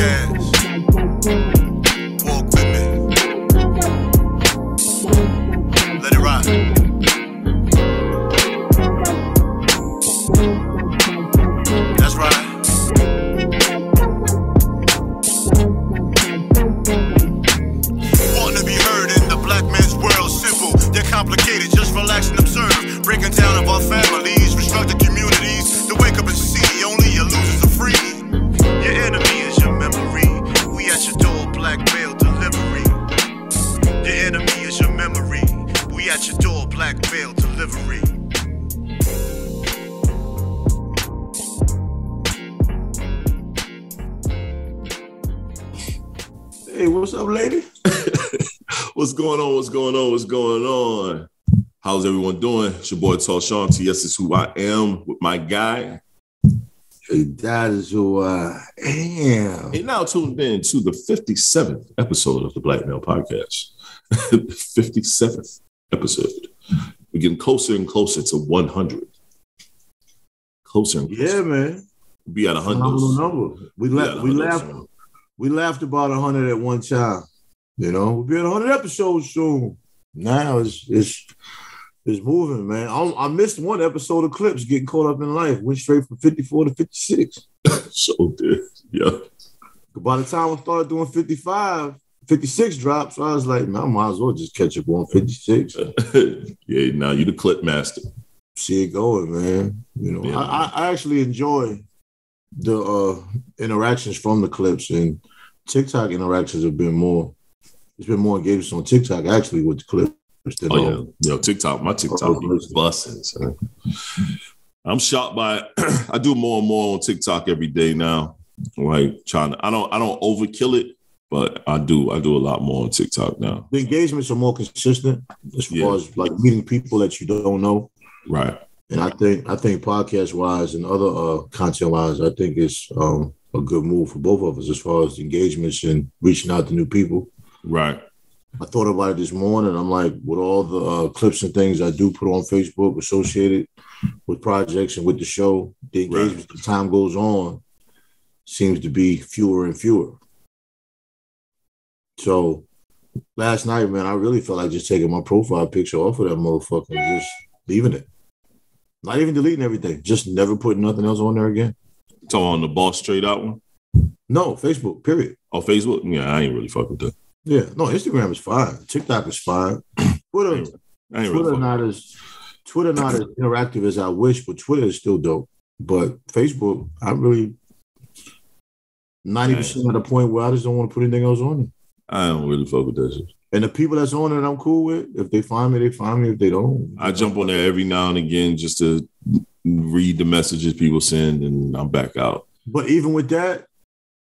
podcast. Walk with me. Let it ride. That's right. Wanting to be heard in the black man's world, simple. They're complicated, just relax and observe. Breaking down of our families, restructured communities. To wake up and see only your losers are free. Your enemy is your memory. We at your door, black mail delivery. Your enemy is your memory. We at your door, black mail delivery. Hey, what's up, lady? What's going on? What's going on? What's going on? How's everyone doing? It's your boy TALLSHON. Yes, it's who I am with my guy. Hey, that is who I am. And now tuned in to the 57th episode of the Black Male Podcast. 57th episode. We're getting closer and closer to 100. Closer and closer. Yeah, man. We'll be at 100. Number. We laughed about 100 at one time. You know, we'll be at 100 episodes soon. Now it's moving, man. I missed one episode of Clips getting caught up in life. Went straight from 54 to 56. So did. Yeah. By the time I started doing 56 drops, I was like, man, I might as well just catch up on 56. Yeah, now you the clip master. See it going, man. You know, yeah, I actually enjoy the interactions from the clips, and TikTok interactions have been more. There's been more engagement on TikTok actually with the clips than TikTok. My TikTok is busting. So. I'm shocked by it. I do more and more on TikTok every day now. Like I don't overkill it, but I do a lot more on TikTok now. The engagements are more consistent as far as like meeting people that you don't know. Right. And I think podcast wise and other content wise, I think it's a good move for both of us as far as engagements and reaching out to new people. Right. I thought about it this morning. I'm like, with all the clips and things I do put on Facebook associated with projects and with the show, the engagement as time goes on seems to be fewer and fewer. So last night, man, I really felt like just taking my profile picture off of that motherfucker and just leaving it. Not even deleting everything, just never putting nothing else on there again. So on the Boss Tre-Dot one? No, Facebook, period. Oh, Facebook? Yeah, I ain't really fuck with that. Yeah, no, Instagram is fine. TikTok is fine. Twitter not as interactive as I wish, but Twitter is still dope. But Facebook, I'm really 90% at the point where I just don't want to put anything else on it. I don't really fuck with that shit. And the people that's on it, I'm cool with. If they find me, they find me. If they don't, I jump on there every now and again just to read the messages people send, and I'm back out. But even with that,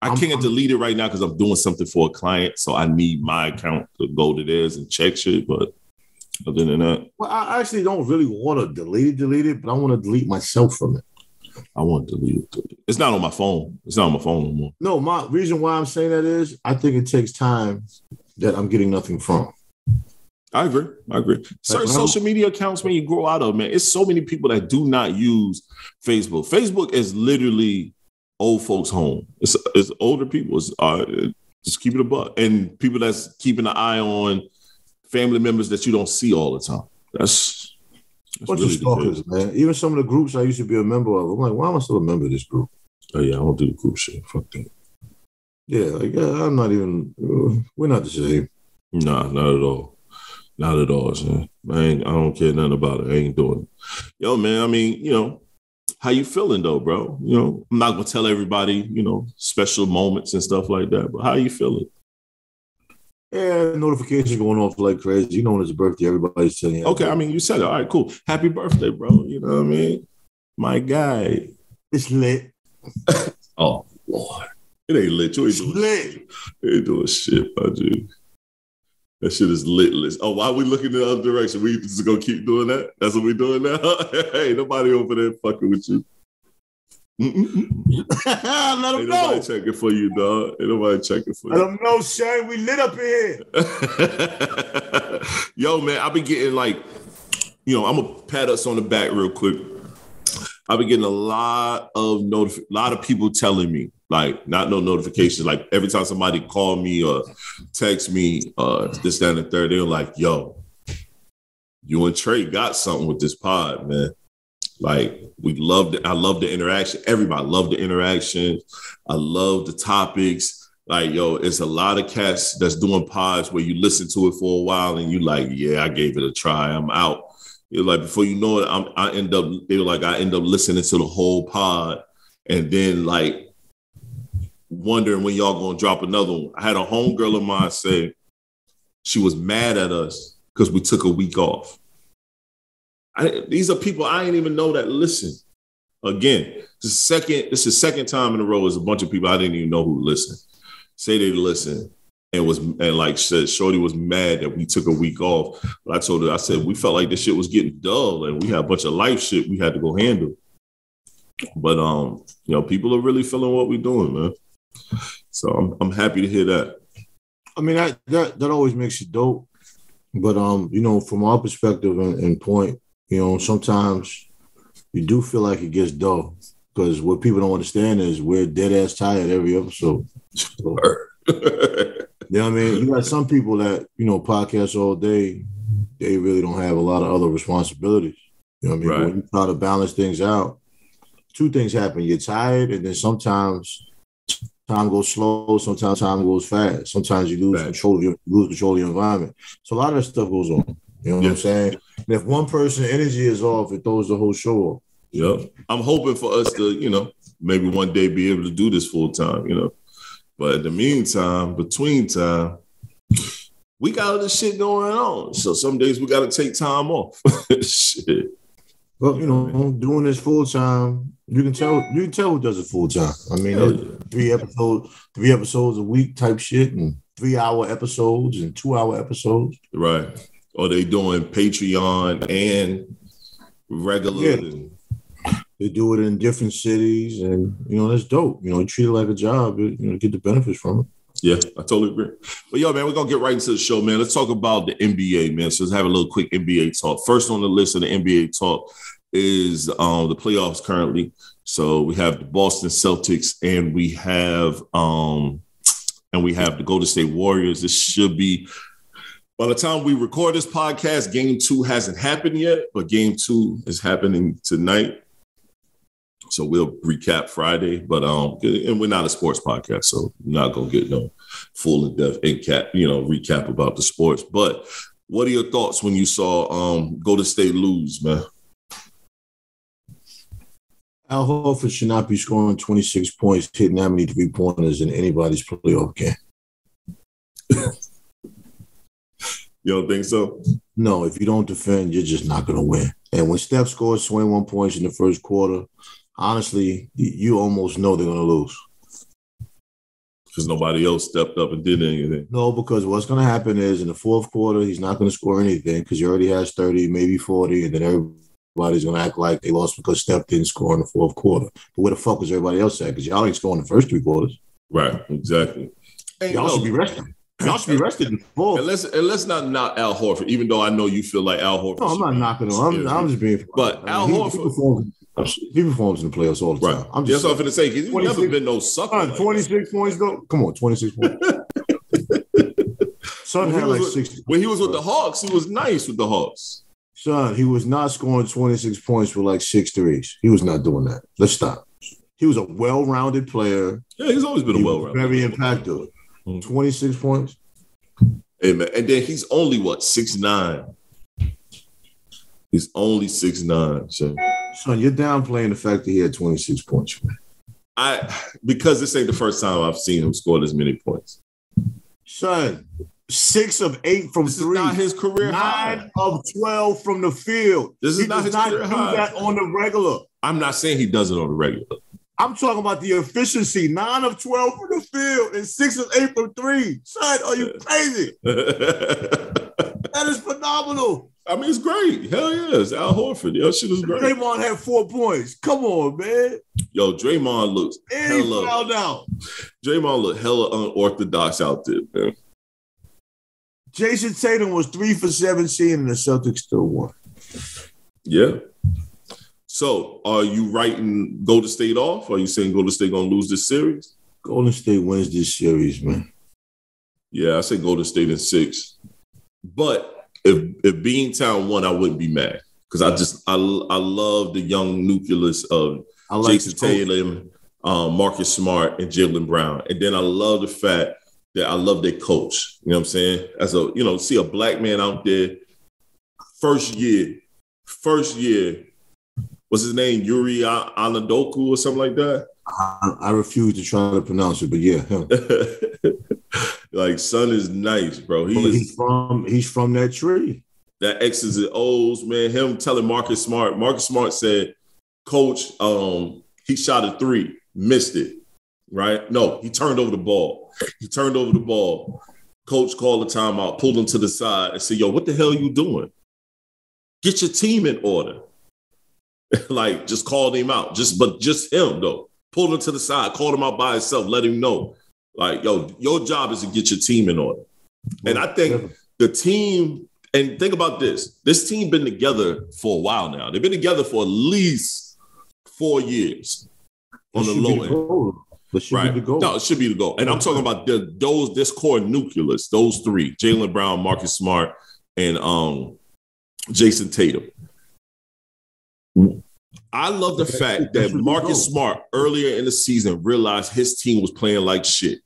I can't delete it right now because I'm doing something for a client, so I need my account to go to theirs and check shit. But other than that, well, I actually don't really want to delete it, but I want to delete myself from it. I want to delete it. It's not on my phone. It's not on my phone no more. No, my reason why I'm saying that is I think it takes time that I'm getting nothing from. I agree. Certain social media accounts, when you grow out of, man, it's so many people that do not use Facebook. Facebook is literally old folks' home. It's older people. Just keep it a buck. And people that's keeping an eye on family members that you don't see all the time. That's bunch really of stalkers, man. Even some of the groups I used to be a member of, I'm like, why am I still a member of this group? Oh, yeah, I don't do the group shit. Fuck that. Yeah, like, I'm not even, we're not the same. Nah, not at all. Not at all, man. I don't care nothing about it. I ain't doing it. Yo, man, I mean, you know, how you feeling though, bro? You know, I'm not gonna tell everybody, you know, special moments and stuff like that, but how you feeling? Yeah, notifications going off like crazy. You know, when it's a birthday, everybody's telling you. Okay, I mean, you said it. All right, cool. Happy birthday, bro. You know what I mean? My guy. It's lit. Oh, Lord. It ain't lit. You ain't doing shit. You ain't doing shit, my dude. That shit is lit. Oh, why are we looking in the other direction? We just gonna keep doing that? That's what we doing now? Hey, nobody over there fucking with you. Let them ain't know. Nobody checking for you, dog. Ain't nobody checking for you. Let them know, Shane. We lit up in here. Yo, man, I be getting like, you know, I'm gonna pat us on the back real quick. I've been getting a lot of people telling me, like, not no notifications. Like every time somebody call me or text me, this, that, and the third, they're like, yo, you and Trey got something with this pod, man. Like, we loved it. I love the interaction. Everybody loved the interaction. I love the topics. Like, yo, it's a lot of cats that's doing pods where you listen to it for a while and you like, yeah, I gave it a try. I'm out. You're like, before you know it, I end up listening to the whole pod and then like wondering when y'all gonna drop another one. I had a homegirl of mine say she was mad at us because we took a week off. These are people I didn't even know that listen. Again, this is the second time in a row. There's a bunch of people I didn't even know who listen. Say they listen and like said, Shorty was mad that we took a week off. But I told her, I said, we felt like this shit was getting dull and we had a bunch of life shit we had to go handle. But people are really feeling what we're doing, man. So I'm happy to hear that. I mean, that always makes it dope. But from our perspective and point, sometimes you do feel like it gets dull because what people don't understand is we're dead ass tired every episode. So, you know what I mean? You got some people that, podcast all day, they really don't have a lot of other responsibilities. You know what I mean? Right. When you try to balance things out, two things happen. You're tired, and then sometimes time goes slow, sometimes time goes fast. Sometimes you lose control of your environment. So a lot of that stuff goes on. You know what I'm saying? And if one person's energy is off, it throws the whole show off. Yep. I'm hoping for us to, maybe one day be able to do this full time, But in the meantime, between time, we got other shit going on. So some days we got to take time off. Shit. Well, doing this full time, you can tell who does it full time. I mean, 3 episodes a week type shit, and 3-hour episodes and 2-hour episodes. Right. Or they doing Patreon and regular. Yeah. They do it in different cities, and that's dope. Treat it like a job. Get the benefits from it. Yeah, I totally agree. But yo, man, we're gonna get right into the show, man. Let's talk about the NBA, man. So let's have a little quick NBA talk. First on the list of the NBA talk is the playoffs currently. So we have the Boston Celtics and we have the Golden State Warriors. This should be, by the time we record this podcast, Game 2 hasn't happened yet, but Game 2 is happening tonight. So we'll recap Friday, but and we're not a sports podcast, so we're not gonna get no full in depth recap about the sports. But what are your thoughts when you saw Golden State lose, man? Al Horford should not be scoring 26 points, hitting that many 3-pointers in anybody's playoff game. You don't think so? No, if you don't defend, you're just not gonna win. And when Steph scores 21 points in the first quarter, honestly, you almost know they're going to lose. Because nobody else stepped up and did anything. No, because what's going to happen is in the fourth quarter, he's not going to score anything because he already has 30, maybe 40, and then everybody's going to act like they lost because Steph didn't score in the fourth quarter. But where the fuck was everybody else at? Because y'all ain't scoring the first 3 quarters. Right, exactly. Y'all should be rested. Y'all should be rested in the fourth. And let's not knock Al Horford, even though I know you feel like Al Horford. No, I'm not knocking him. I'm just being. But Al Horford. He performs in the playoffs all the time. Right. I'm just going to say, because you've never been no sucker. Son, 26 points, though? Come on, 26 points. Son had like 60. When he was with the Hawks, he was nice with the Hawks. Son, he was not scoring 26 points with like 6 threes. He was not doing that. Let's stop. He was a well-rounded player. Yeah, he's always been a well-rounded player. Very impactful. 26 points. Hey, man. And then he's only, 6'9". He's only 6'9". So. Son, you're downplaying the fact that he had 26 points, man. Because this ain't the first time I've seen him score this many points. Son, 6 of 8 from this 3. Is not his career 9 high. of 12 from the field. This is not his career high. He does not do that on the regular. I'm not saying he does it on the regular. I'm talking about the efficiency. 9 of 12 from the field and 6 of 8 from 3. Son, are you crazy? That is phenomenal. I mean, it's great. Hell yeah, it's Al Horford. Yo, shit is great. Draymond had 4 points. Come on, man. Yo, Draymond looks hella. He fouled out. Draymond looked hella unorthodox out there, man. Jason Tatum was 3 for 17, and the Celtics still won. Yeah. So, are you writing Golden State off? Or are you saying Golden State gonna lose this series? Golden State wins this series, man. Yeah, I say Golden State in 6. But if Beantown won, I wouldn't be mad because I love the young nucleus of Jason Tatum, Marcus Smart, and Jaylen Brown, and then I love the fact that I love their coach. You know what I'm saying? As a see a black man out there, first year. What's his name? Yuri Anadoku or something like that? I refuse to try to pronounce it, but yeah, him. Like, son is nice, bro. He's from that tree. That X's and O's, man. Him telling Marcus Smart said, Coach, he shot a 3, missed it, right? No, he turned over the ball. Coach called a timeout, pulled him to the side and said, yo, what the hell are you doing? Get your team in order. Like, just called him out. But just him, though. Pulled him to the side, called him out by himself, let him know. Like, yo, your job is to get your team in order. And I think the team, and think about this. This team been together for a while now. They've been together for at least 4 years on the low end. Right. No, it should be the goal. And I'm talking about this core nucleus, those 3, Jaylen Brown, Marcus Smart, and Jason Tatum. I love the fact that Marcus Smart earlier in the season realized his team was playing like shit.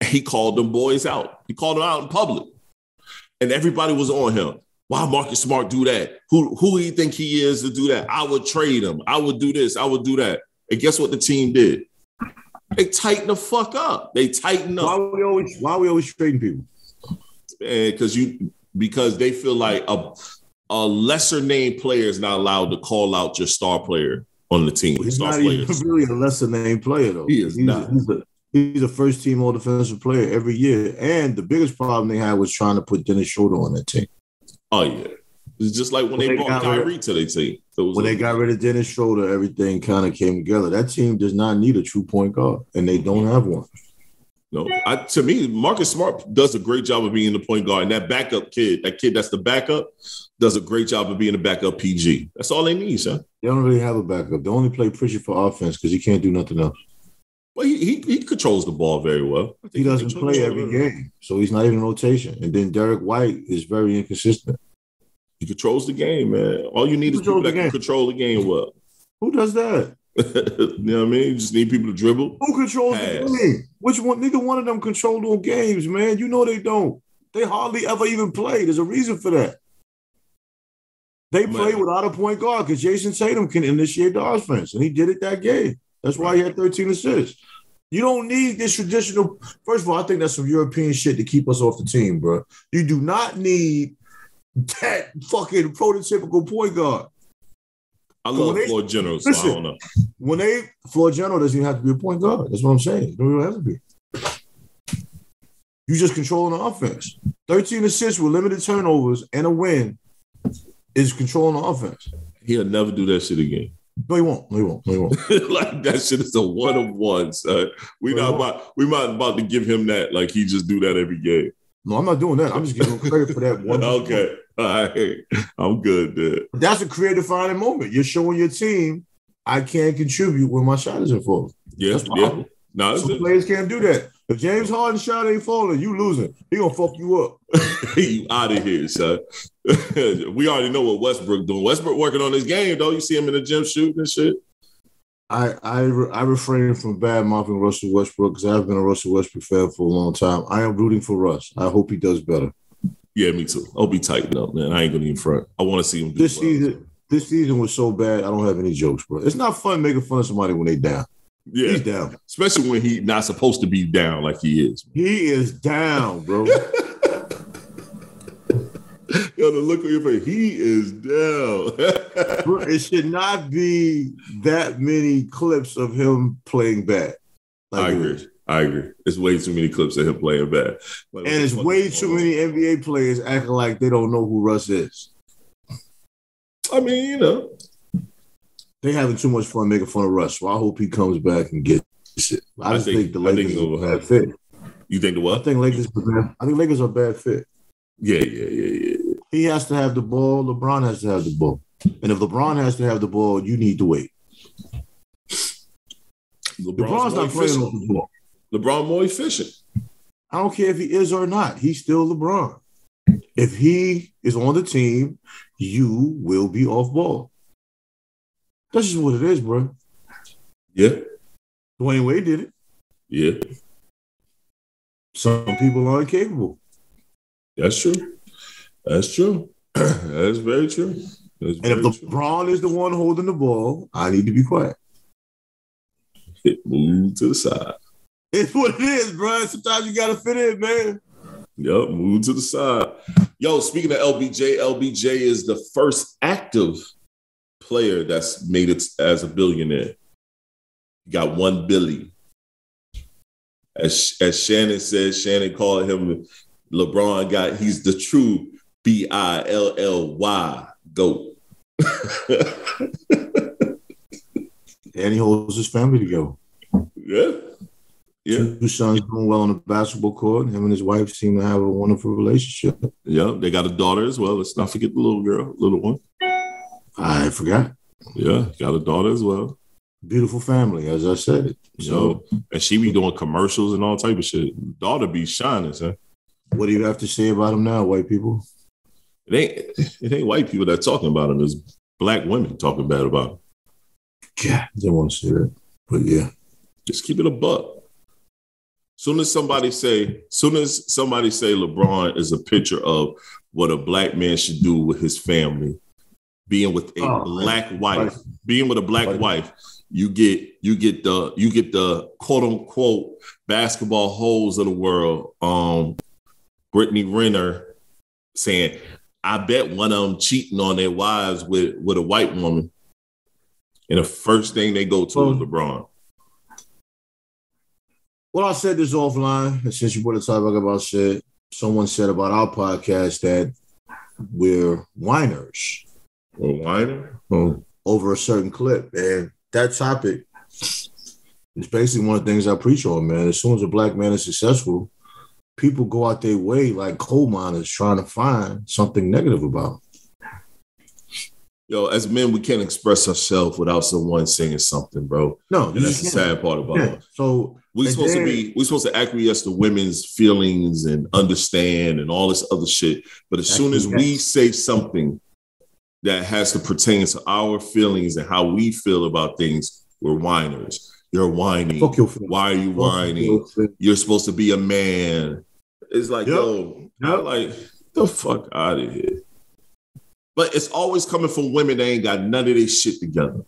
He called them boys out. He called them out in public. And everybody was on him. Why Marcus Smart do that? Who do you think he is to do that? I would trade him. I would do this. I would do that. And guess what the team did? They tightened the fuck up. They tightened up. Why are we always trading people? Because they feel like a lesser named player is not allowed to call out your star player on the team. Well, he's not even really a lesser named player, though. He is not. He's a first team all defensive player every year. And the biggest problem they had was trying to put Dennis Schroeder on that team. Oh, yeah. It's just like when they brought Kyrie to their team. When they got rid of Dennis Schroeder, everything kind of came together. That team does not need a true point guard, and they don't have one. No, to me, Marcus Smart does a great job of being the point guard. And that backup kid that's the backup, does a great job of being the backup PG. That's all they need, son. They don't really have a backup. They only play Pritchard for offense because he can't do nothing else. Well, he controls the ball very well. He doesn't play every game, so he's not even in rotation. And then Derek White is very inconsistent. He controls the game, man. All you need is people that can control the game well. Who does that? You know what I mean? You just need people to dribble. Who controls the game? Which one? Neither one of them control those games, man. You know they don't. They hardly ever even play. There's a reason for that. They play without a point guard because Jason Tatum can initiate the offense, and he did it that game. That's why he had 13 assists. You don't need this traditional. First of all, I think that's some European shit to keep us off the team, bro. You do not need that fucking prototypical point guard. I love floor generals, so I don't know. Floor general doesn't even have to be a point guard. That's what I'm saying. You don't have to be. You just controlling the offense. 13 assists with limited turnovers and a win is controlling the offense. He'll never do that shit again. No, he won't. Like, that shit is a one of one, son. We're not about to give him that. Like, he just do that every game. No, I'm not doing that. I'm just giving him credit for that one. Okay. All right. I'm good, dude. That's a career defining moment. You're showing your team, I can't contribute when my shot isn't falling. Yeah. No, some players can't do that. If James Harden's shot ain't falling, you losing. He gonna fuck you up. You out of here, son. We already know what Westbrook doing. Westbrook working on his game, though. You see him in the gym shooting and shit. I refrain from bad mouthing Russell Westbrook because I've been a Russell Westbrook fan for a long time. I am rooting for Russ. I hope he does better. Yeah, me too. I'll be tightened up, man. I ain't gonna even front. I want to see him do This season was so bad, I don't have any jokes, bro. It's not fun making fun of somebody when they down. Yeah. He's down. Especially when he's not supposed to be down like he is. He is down, bro. Yo, the look on your face, he is down. Bro, it should not be that many clips of him playing bad. Like I agree. It's way too many clips of him playing bad. And it's way too many NBA players acting like they don't know who Russ is. I mean, you know. They having too much fun making fun of Russ, so I hope he comes back and gets it. I think the Lakers are a bad fit. You think the what? I think Lakers are a bad fit. Yeah. He has to have the ball. LeBron has to have the ball. And if LeBron has to have the ball, you need to wait. LeBron's not playing off the ball. LeBron more efficient. I don't care if he is or not. He's still LeBron. If he is on the team, you will be off ball. That's just what it is, bro. Yeah. Dwayne Wade did it. Yeah. Some people are incapable. That's true. That's true. That's very true. That's and if LeBron is the one holding the ball, I need to be quiet. Move to the side. It's what it is, bro. Sometimes you gotta fit in, man. Yep, move to the side. Yo, speaking of LBJ is the first active player that's made it as a billionaire. He got $1 billion. As Shannon said, Shannon called him LeBron he's the true BILLY GOAT. And he holds his family together. Yeah. Yeah. Two sons doing well on the basketball court. Him and his wife seem to have a wonderful relationship. Yeah, they got a daughter as well. Let's not forget the little one. I forgot. Yeah, got a daughter as well. Beautiful family, as I said. So, and she be doing commercials and all type of shit. Daughter be shining, son. What do you have to say about him now, white people? It ain't white people that talking about him. It's black women talking bad about him. Yeah, I didn't want to say that, but yeah. Just keep it a buck. Soon as somebody say LeBron is a picture of what a black man should do with his family, being with a black wife, you get the quote unquote basketball hoes of the world. Brittany Renner saying, I bet one of them cheating on their wives with a white woman. And the first thing they go to is LeBron. Well, I said this offline, and since you brought the topic about shit, someone said about our podcast that we're whiners. We're whiner? Over a certain clip. And that topic is basically one of the things I preach on, man. As soon as a black man is successful, people go out their way like coal miners trying to find something negative about him. Yo, as men, we can't express ourselves without someone saying something, bro. No, and that's the sad part about it. So we're supposed to acquiesce to women's feelings and understand and all this other shit. But as soon as we say something that has to pertain to our feelings and how we feel about things, we're whiners. You're whining. Why are you whining? You're supposed to be a man. It's like, I'm like, the fuck out of here. But it's always coming from women that ain't got none of this shit together.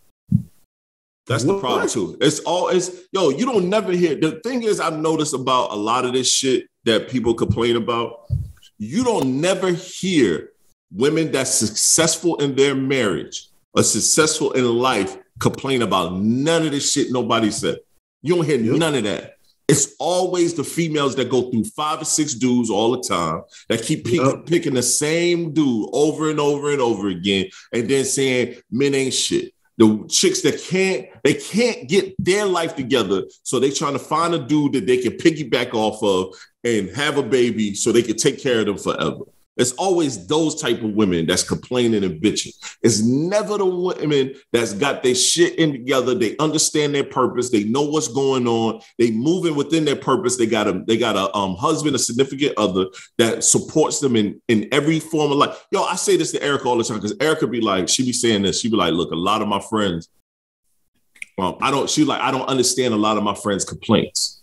That's the problem too. You don't never hear. The thing is, I've noticed about a lot of this shit that people complain about, you don't never hear women that's successful in their marriage or successful in life complain about none of this shit nobody said. You don't hear none of that. It's always the females that go through 5 or 6 dudes all the time that keep picking the same dude over and over and over again, and then saying men ain't shit. The chicks that can't get their life together, so they trying to find a dude that they can piggyback off of and have a baby so they can take care of them forever. It's always those type of women that's complaining and bitching. It's never the women that's got their shit in together. They understand their purpose. They know what's going on. They moving within their purpose. They got a husband, a significant other that supports them in every form of life. Yo, I say this to Erica all the time because Erica be like, she be saying this. She be like, look, a lot of my friends, I don't understand a lot of my friends' complaints.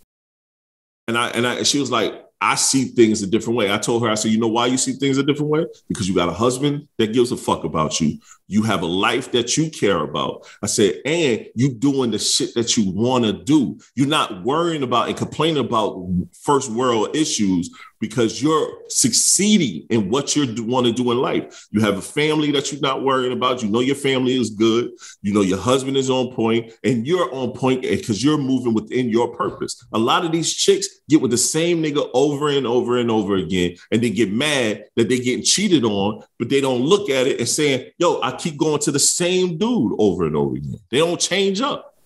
And she was like, I see things a different way. I told her, I said, you know why you see things a different way? Because you got a husband that gives a fuck about you. You have a life that you care about. I said, and you doing the shit that you want to do. You're not worrying about and complaining about first world issues because you're succeeding in what you want to do in life. You have a family that you're not worrying about. You know your family is good. You know your husband is on point, and you're on point because you're moving within your purpose. A lot of these chicks get with the same nigga over and over and over again, and they get mad that they're getting cheated on, but they don't look at it and saying, yo, I keep going to the same dude over and over again. They don't change up.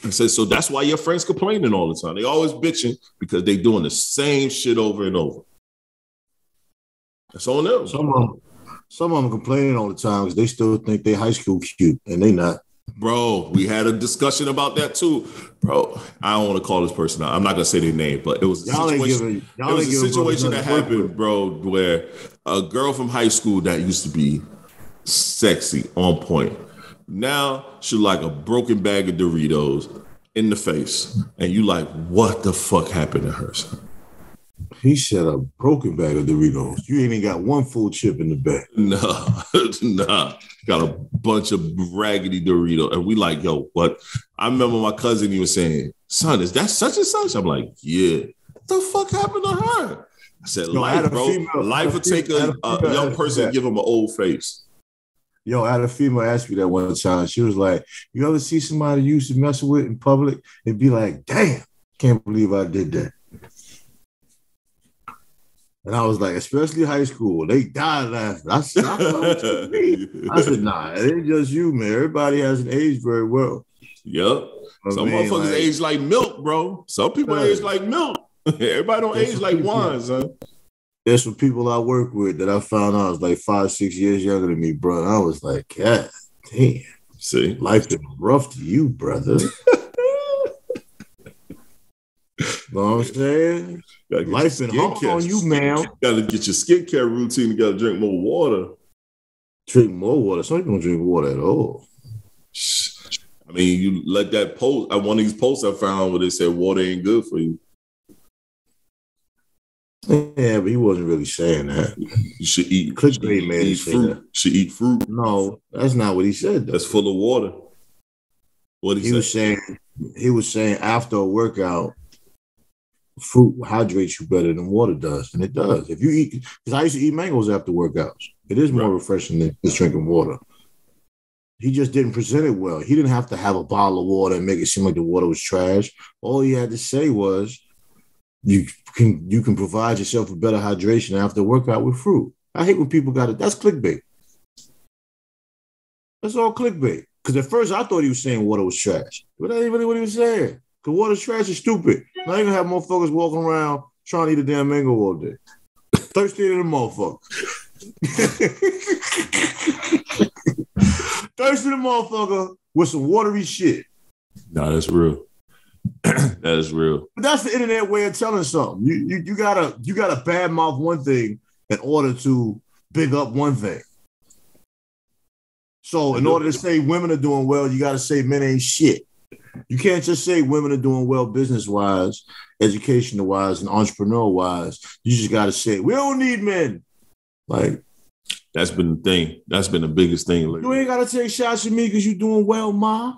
I said, so that's why your friends complaining all the time. They always bitching because they doing the same shit over and over. That's on them. Some of them complaining all the time because they still think they high school cute, and they not. Bro, we had a discussion about that too. Bro, I don't want to call this person out. I'm not going to say their name, but it was a situation that happened, bro, where a girl from high school that used to be sexy, on point. Now she like a broken bag of Doritos in the face. And you like, what the fuck happened to her, son? He said a broken bag of Doritos. You ain't even got one full chip in the bag. Nah. Got a bunch of raggedy Doritos. And we like, yo, what? I remember my cousin, he was saying, son, is that such and such? I'm like, yeah. What the fuck happened to her? I said, life, bro. Life would take a young person and give him an old face. Yo, I had a female ask me that one time. She was like, you ever see somebody you used to mess with in public and be like, damn, can't believe I did that. And I was like, especially high school, they died laughing. I said, nah, it ain't just you, man. Everybody hasn't aged very well. Yep. Some motherfuckers age like milk, bro. Some people age like milk. Everybody don't age like wine, son. There's some people I work with that I found out was like 5-6 years younger than me, bro. And I was like, God damn. See? Life been rough to you, brother. Know what I'm saying? Life been hard on you, man. Got to get your skincare routine. You got to drink more water. Drink more water. Some people don't drink water at all. I mean, you let that post. One of these posts I found where they said water ain't good for you. Yeah, but he wasn't really saying that. You should eat. Clickbait man, eat fruit. You should eat fruit. No, that's not what he said. Though. That's full of water. What he was saying. He was saying after a workout, fruit hydrates you better than water does, and it does. If you eat, because I used to eat mangoes after workouts, it is more refreshing than just drinking water. He just didn't present it well. He didn't have to have a bottle of water and make it seem like the water was trash. All he had to say was, you can provide yourself a better hydration after a workout with fruit. I hate when people got it. That's clickbait. That's all clickbait. Because at first I thought he was saying water was trash, but that ain't really what he was saying. Because water's trash is stupid. Now you're going to have motherfuckers walking around trying to eat a damn mango all day. Thirsty than a motherfucker. Thirsty than a motherfucker with some watery shit. No, that's real. That is real. But that's the internet way of telling something. You gotta badmouth one thing in order to big up one thing. So in order to say women are doing well, you gotta say men ain't shit. You can't just say women are doing well business-wise, educational-wise, and entrepreneur-wise. You just got to say, we don't need men. Like, that's been the thing. That's been the biggest thing. You ain't got to take shots at me because you're doing well, Ma.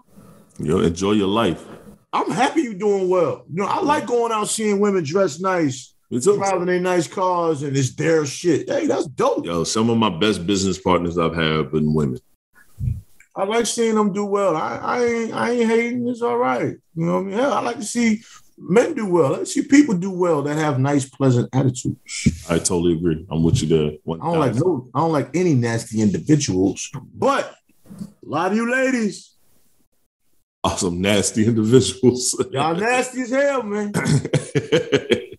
Yo, enjoy your life. I'm happy you're doing well. You know, I like going out seeing women dressed nice, driving their nice cars, and it's their shit. Hey, that's dope. Yo, some of my best business partners I've had have been women. I like seeing them do well. I ain't hating. It's all right. You know what I mean? Hell, I like to see men do well. I like to see people do well that have nice, pleasant attitudes. I totally agree. I'm with you there. I don't like any nasty individuals, but a lot of you ladies. Awesome, nasty individuals. Y'all nasty as hell, man.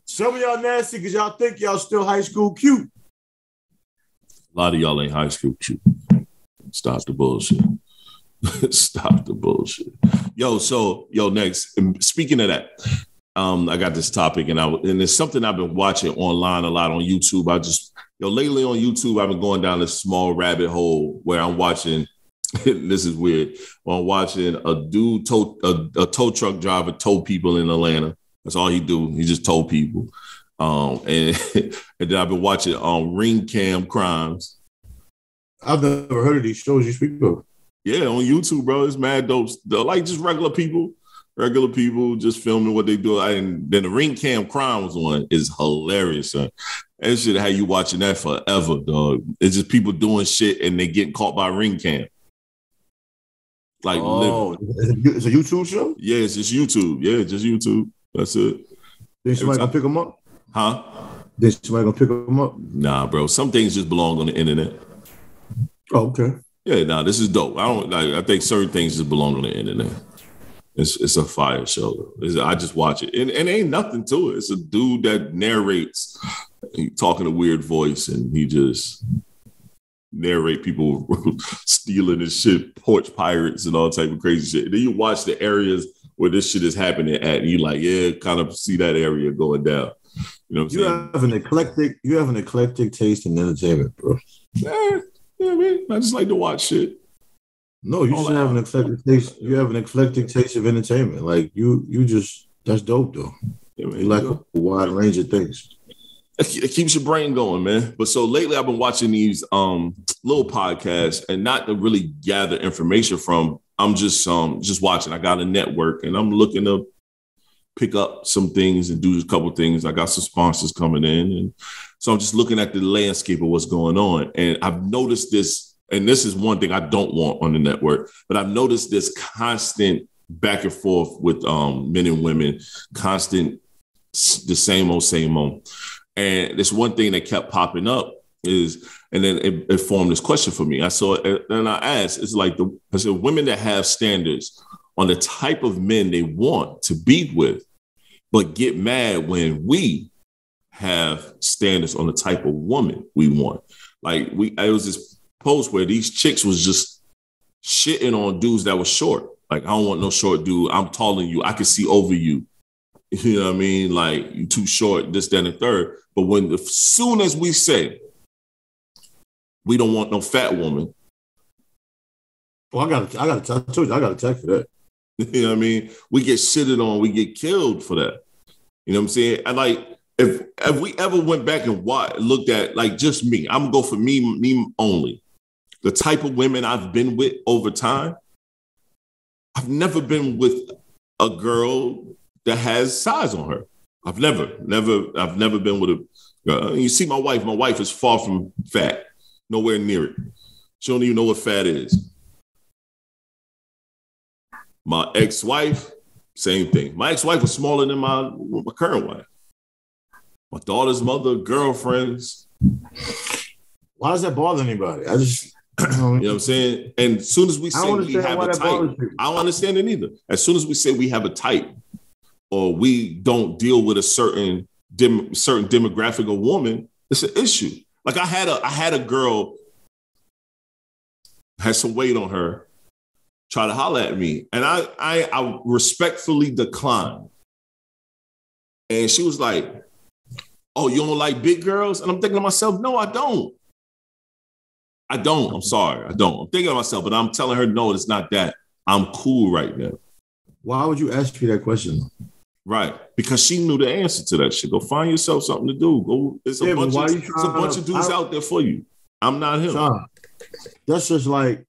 Some of y'all nasty because y'all think y'all still high school cute. A lot of y'all ain't high school cute. Stop the bullshit. Stop the bullshit. Next. Speaking of that, I got this topic and it's something I've been watching online a lot on YouTube. Lately on YouTube, I've been going down this small rabbit hole where I'm watching, this is weird, I'm watching a dude, a tow truck driver tow people in Atlanta. That's all he do. He just tow people. And then I've been watching ring cam crimes. I've never heard of these shows you speak of. Yeah, on YouTube, bro. It's mad dope. Like just regular people just filming what they do. And then the ring cam crimes one is hilarious, son. That shit, how you watching that forever, dog. It's just people doing shit and they getting caught by ring cam. Like, it's a YouTube show? Yeah, it's just YouTube. Yeah, just YouTube. That's it. Then somebody gonna pick them up? Huh? Then somebody gonna pick them up? Nah, bro. Some things just belong on the internet. Oh, okay. Yeah, nah, this is dope. I think certain things just belong on the internet. It's a fire show. I just watch it. And ain't nothing to it. It's a dude that narrates. He talking a weird voice and he just narrate people stealing and shit, porch pirates and all type of crazy shit. And then you watch the areas where this shit is happening at, and you like, yeah, kind of see that area going down. You know what I'm saying? You have an eclectic taste in entertainment, bro. Yeah, man. I just like to watch shit. No, you just have an eclectic taste. You have an eclectic taste of entertainment. Like you just that's dope though. Yeah, man, you like a wide range of things. It keeps your brain going, man. But so lately I've been watching these little podcasts, and not to really gather information from. I'm just watching. I got a network and I'm looking to pick up some things and do a couple things. I got some sponsors coming in. And so I'm just looking at the landscape of what's going on. And I've noticed this, and this is one thing I don't want on the network, but I've noticed this constant back and forth with men and women, constant, the same old. And this one thing that kept popping up is, and then it formed this question for me. I saw it and I asked, it's like I said, women that have standards on the type of men they want to be with, but get mad when we have standards on the type of woman we want. Like it was this post where these chicks was just shitting on dudes that were short. Like, I don't want no short dude. I'm taller than you. I can see over you. You know what I mean? Like, you too short, this, that, and the third. But as soon as we say we don't want no fat woman. Well, I told you, I got a tag for that. You know what I mean? We get shitted on. We get killed for that. You know what I'm saying? And like, if we ever went back and looked at, like, just me, I'm going to go for me only. The type of women I've been with over time, I've never been with a girl that has size on her. I've never been with a girl. You see my wife. My wife is far from fat. Nowhere near it. She don't even know what fat is. My ex-wife, same thing. My ex-wife was smaller than my current wife. My daughter's mother, girlfriends. Why does that bother anybody? I just, you know what I'm saying? And as soon as we say we have a type, I don't understand it either. As soon as we say we have a type, or we don't deal with a certain demographic of woman, it's an issue. Like, I had a girl, had some weight on her, try to holler at me, and I respectfully declined. And she was like, "Oh, you don't like big girls?" And I'm thinking to myself, "No, I don't. I'm sorry, I don't." I'm thinking to myself, but I'm telling her, "No, it's not that. I'm cool right now." Why would you ask me that question? Right, because she knew the answer to that shit. Go find yourself something to do. Go. It's a bunch of dudes out there for you. I'm not him. Sean, that's just like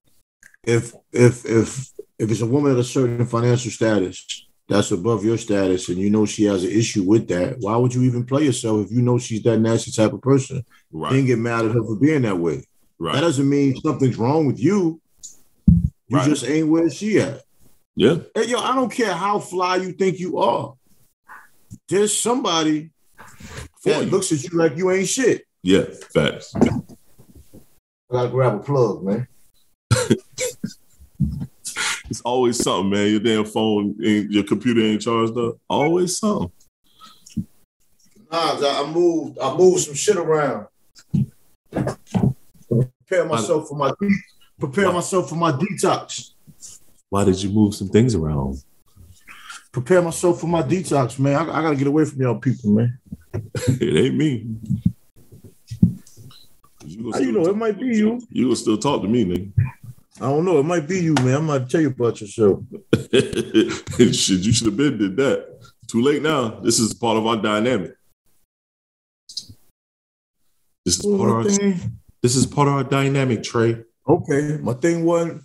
if it's a woman at a certain financial status that's above your status, and you know she has an issue with that, why would you even play yourself if you know she's that nasty type of person? Right. And get mad at her for being that way. Right. That doesn't mean something's wrong with you. You just ain't where she at. Yeah. Hey, yo, I don't care how fly you think you are. There's somebody that looks at you like you ain't shit. Yeah, facts. I gotta grab a plug, man. It's always something, man. Your damn phone, your computer ain't charged up. Always something. Nah, I moved some shit around. Prepare myself for my detox. Why did you move some things around? Prepare myself for my detox, man. I gotta get away from y'all people, man. It ain't me. How you know? It might be you. You will still talk to me, nigga. I don't know. It might be you, man. I'm about to tell you about yourself. Shit, you should have been did that. Too late now. This is part of our dynamic. This is part of our dynamic, Trey. Okay. My thing wasn't,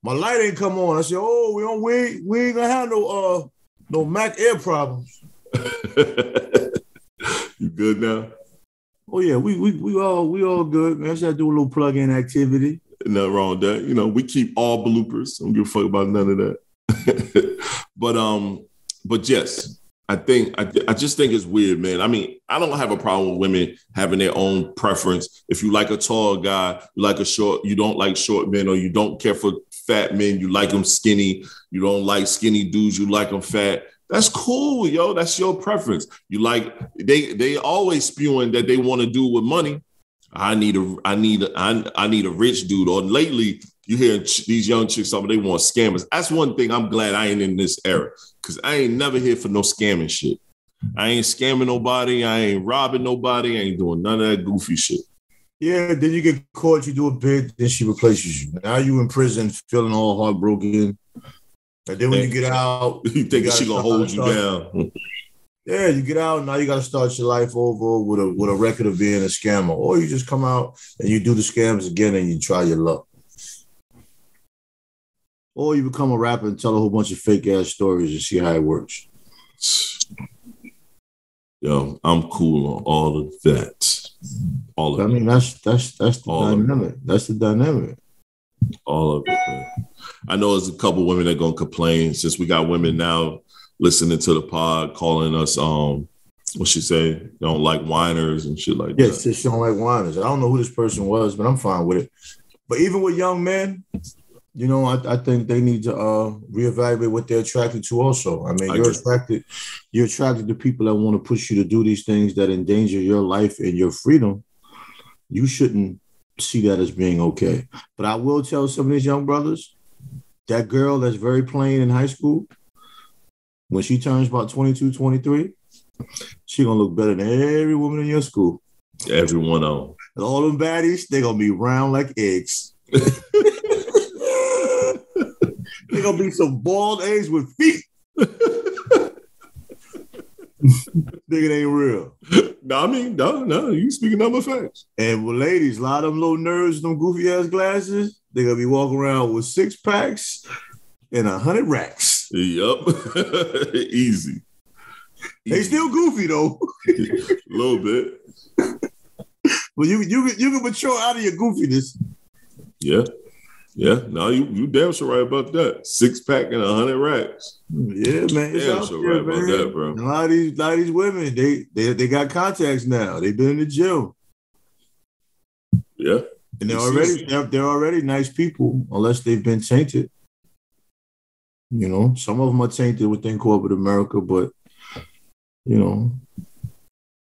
my light ain't come on. I said, "Oh, we ain't gonna have no Mac Air problems." You good now? Oh yeah, we all good, man. I just had to do a little plug-in activity. Nothing wrong with that. You know, we keep all bloopers. I don't give a fuck about none of that. But yes, I just think it's weird, man. I mean, I don't have a problem with women having their own preference. If you like a tall guy, you like a short, you don't like short men, or you don't care for fat men, you like them skinny, you don't like skinny dudes, you like them fat. That's cool, yo. That's your preference. You like, they always spewing that they want to do with money. I need a rich dude. Or lately, you hear these young chicks, they want scammers. That's one thing I'm glad I ain't in this era, because I ain't never here for no scamming shit. I ain't scamming nobody. I ain't robbing nobody. I ain't doing none of that goofy shit. Yeah, then you get caught, you do a bid, then she replaces you. Now you in prison feeling all heartbroken. And then when you get out, you think she gonna hold you down. Yeah, you get out, now you gotta start your life over with a record of being a scammer. Or you just come out and you do the scams again and you try your luck. Or you become a rapper and tell a whole bunch of fake ass stories and see how it works. Yo, I'm cool on all of that. All of it. I mean, that's the dynamic. That's the dynamic. All of it, man. I know there's a couple women that gonna complain, since we got women now listening to the pod, calling us what she say? They don't like whiners and shit like that. Yes, she don't like whiners. I don't know who this person was, but I'm fine with it. But even with young men, you know, I think they need to reevaluate what they're attracted to also. I mean, you're attracted to people that want to push you to do these things that endanger your life and your freedom. You shouldn't see that as being okay. But I will tell some of these young brothers, that girl that's very plain in high school, when she turns about 22, 23, she gonna look better than every woman in your school. Everyone on. And all them baddies, they gonna be round like eggs. They gonna be some bald eggs with feet. Nigga, ain't real. No, I mean, no, you speaking number facts. And with ladies, a lot of them little nerds, them goofy ass glasses, they gonna be walking around with 6 packs and 100 racks. Yup. Easy. They still goofy though. A little bit. But you can mature out of your goofiness. Yeah. Yeah. No, you damn sure right about that. 6-pack and 100 racks. Yeah, man. Damn sure right about that, bro. And a lot of these women, they got contacts now. They've been in the gym. Yeah. And they're already nice people, unless they've been tainted. You know, some of them are tainted within corporate America, but you know,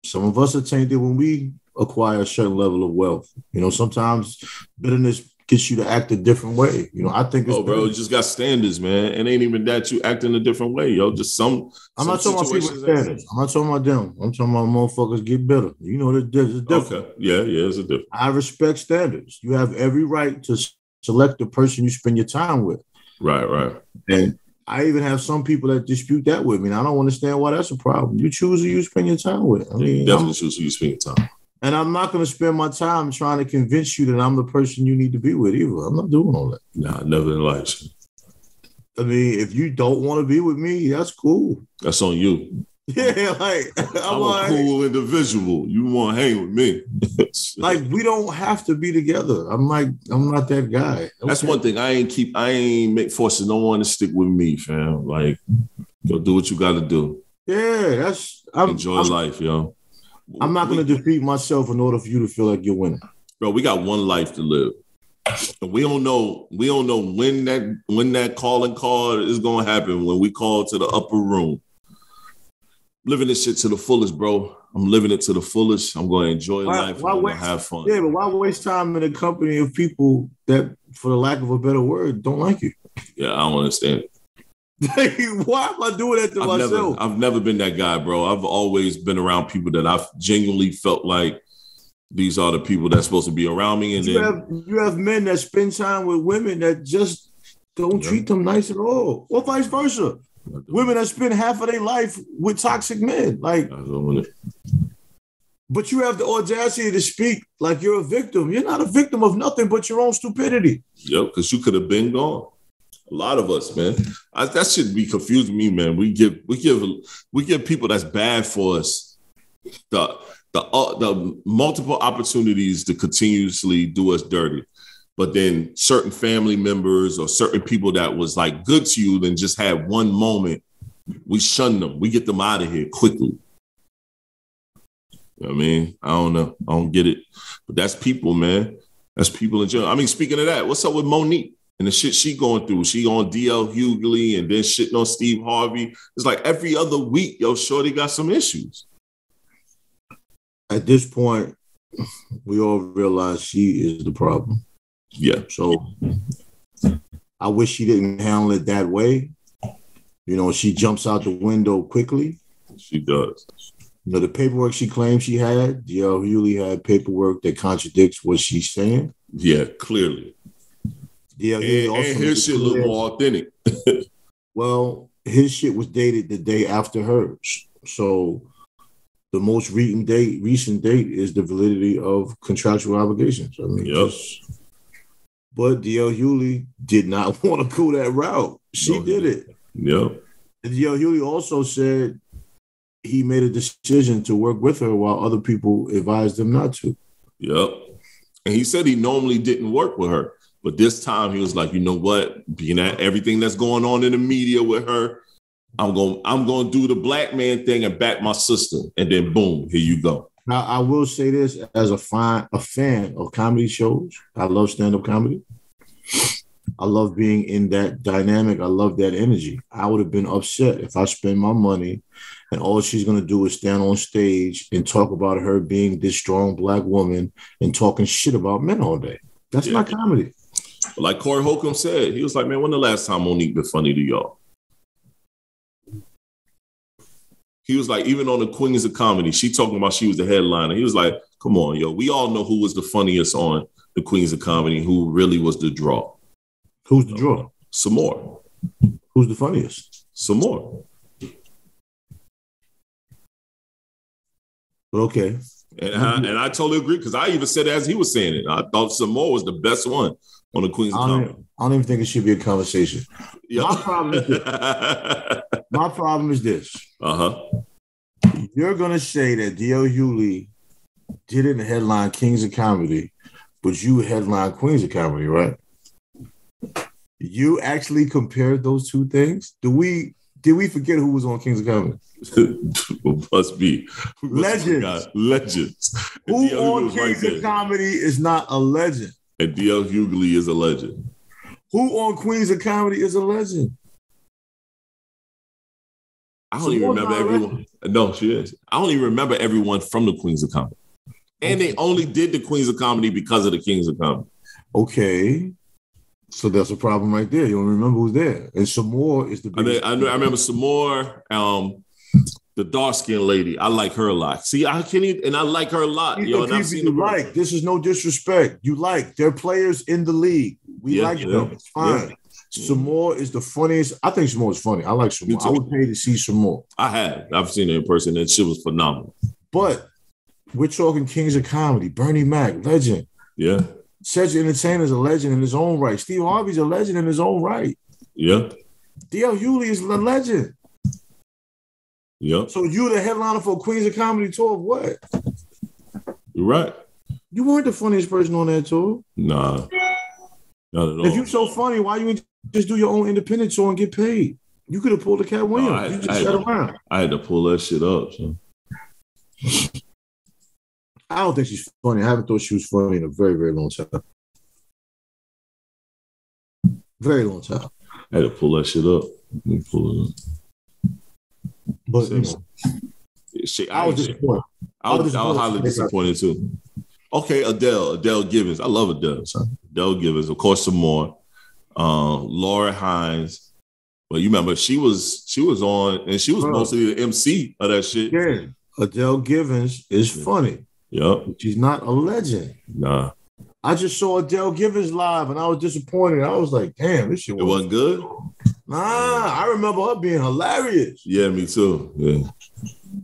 some of us are tainted when we acquire a certain level of wealth. You know, sometimes bitterness gets you to act a different way. You know, I think it's bro, you just got standards, man. It ain't even that you act in a different way, yo. Just I'm not talking about people with standards. I'm not talking about them. I'm talking about motherfuckers get bitter. You know, there's a difference. Okay. Yeah, it's a difference. I respect standards. You have every right to select the person you spend your time with. Right. And I even have some people that dispute that with me. And I don't understand why that's a problem. You choose who you spend your time with. I mean, definitely choose who you spend your time. And I'm not going to spend my time trying to convince you that I'm the person you need to be with either. I'm not doing all that. Nah, never in life. I mean, if you don't want to be with me, that's cool. That's on you. Yeah, like I'm a cool individual. You want to hang with me? Like, we don't have to be together. I'm not that guy. Okay. That's one thing. I ain't forcing no one to stick with me, fam. Like, go do what you got to do. Yeah, enjoy life, yo. I'm not going to defeat myself in order for you to feel like you're winning. Bro, we got one life to live. And we don't know when that calling card is going to happen, when we call to the upper room. Living this shit to the fullest, bro. I'm living it to the fullest. I'm going to enjoy life. I'm going to have fun. Yeah, but why waste time in the company of people that, for the lack of a better word, don't like you? Yeah, I don't understand it. Why am I doing that to myself? I've never been that guy, bro. I've always been around people that I've genuinely felt like these are the people that's supposed to be around me. And you have men that spend time with women that just don't treat them nice at all, or vice versa. Women that spend half of their life with toxic men, like. But you have the audacity to speak like you're a victim. You're not a victim of nothing but your own stupidity. Yep, because you could have been gone. A lot of us, man. That should be confusing me, man. We give people that's bad for us the multiple opportunities to continuously do us dirty. But then certain family members or certain people that was like good to you, then just had one moment, we shun them. We get them out of here quickly. You know what I mean? I don't know. I don't get it. But that's people, man. That's people in general. I mean, speaking of that, what's up with Monique and the shit she going through? She on D.L. Hughley and then shitting on Steve Harvey. It's like every other week, yo, shorty got some issues. At this point, we all realize she is the problem. Yeah. So I wish she didn't handle it that way. You know, she jumps out the window quickly. She does. You know, the paperwork she claimed she had, D.L. Hughley had paperwork that contradicts what she's saying. Yeah, clearly. D.L. And his shit look more authentic. Well, his shit was dated the day after hers. So the most recent date is the validity of contractual obligations. I mean, but D.L. Hughley did not want to go that route. She did it. Yep. And D.L. Hughley also said he made a decision to work with her while other people advised him not to. Yep. And he said he normally didn't work with her. But this time he was like, you know what? Being at everything that's going on in the media with her, I'm going to do the black man thing and back my sister. And then boom, here you go. Now, I will say this as a fan of comedy shows. I love stand-up comedy. I love being in that dynamic. I love that energy. I would have been upset if I spend my money and all she's going to do is stand on stage and talk about her being this strong black woman and talking shit about men all day. That's not comedy. Like Corey Holcomb said, he was like, man, when the last time Monique been funny to y'all? He was like, even on the Queens of Comedy, she talking about she was the headliner. He was like, come on, yo, we all know who was the funniest on the Queens of Comedy, who really was the draw. Who's the draw? Some more. Who's the funniest? Some more. Okay. And I totally agree, because I even said it as he was saying it. I thought some more was the best one on the Queens of Comedy. I don't even think it should be a conversation. Yeah. My problem is this. Uh-huh. You're going to say that D.L. Hughley didn't headline Kings of Comedy, but you headline Queens of Comedy, right? You actually compared those two things? Did we forget who was on Kings of Comedy? Must be. Legends. Legends. Who on Kings of Comedy is not a legend? And D.L. Hughley is a legend. Who on Queens of Comedy is a legend? I don't even remember everyone. No, she is. I don't even remember everyone from the Queens of Comedy. And they only did the Queens of Comedy because of the Kings of Comedy. Okay. So that's a problem right there. You don't remember who's there. And Samore is the biggest. I remember Samore, the dark-skinned lady. I like her a lot. See, I like her a lot. Yo, and I've seen you like. This is no disrespect. You like. They're players in the league. We like them. It's fine. Yeah. Samore is the funniest. I think Samore is funny. I like Samore. I would pay to see Samore. I've seen her in person. That shit was phenomenal. But we're talking Kings of Comedy. Bernie Mac, legend. Yeah. Cedric Entertainer's a legend in his own right. Steve Harvey's a legend in his own right. Yeah. D.L. Hughley is a legend. Yeah. So you the headliner for Queens of Comedy tour of what? You're right. You weren't the funniest person on that tour. Nah. Not at all. If you're so funny, why you ain't just do your own independent tour and get paid? You could have pulled a Cat Williams. You just sat around. I had to pull that shit up. So. I don't think she's funny. I haven't thought she was funny in a very, very long time. Very long time. I had to pull that shit up. Let me pull it up. But you know, I was disappointed. I was highly disappointed too. Okay, Adele Givens. I love Adele. Son. Adele Givens, of course, some more. Laura Hines. Well, you remember she was on, and she was mostly the MC of that shit. Yeah, Adele Givens is funny. Yeah, she's not a legend. Nah. I just saw Adele Givens live, and I was disappointed. I was like, "Damn, this shit wasn't good." Nah, I remember her being hilarious. Yeah, me too. Yeah,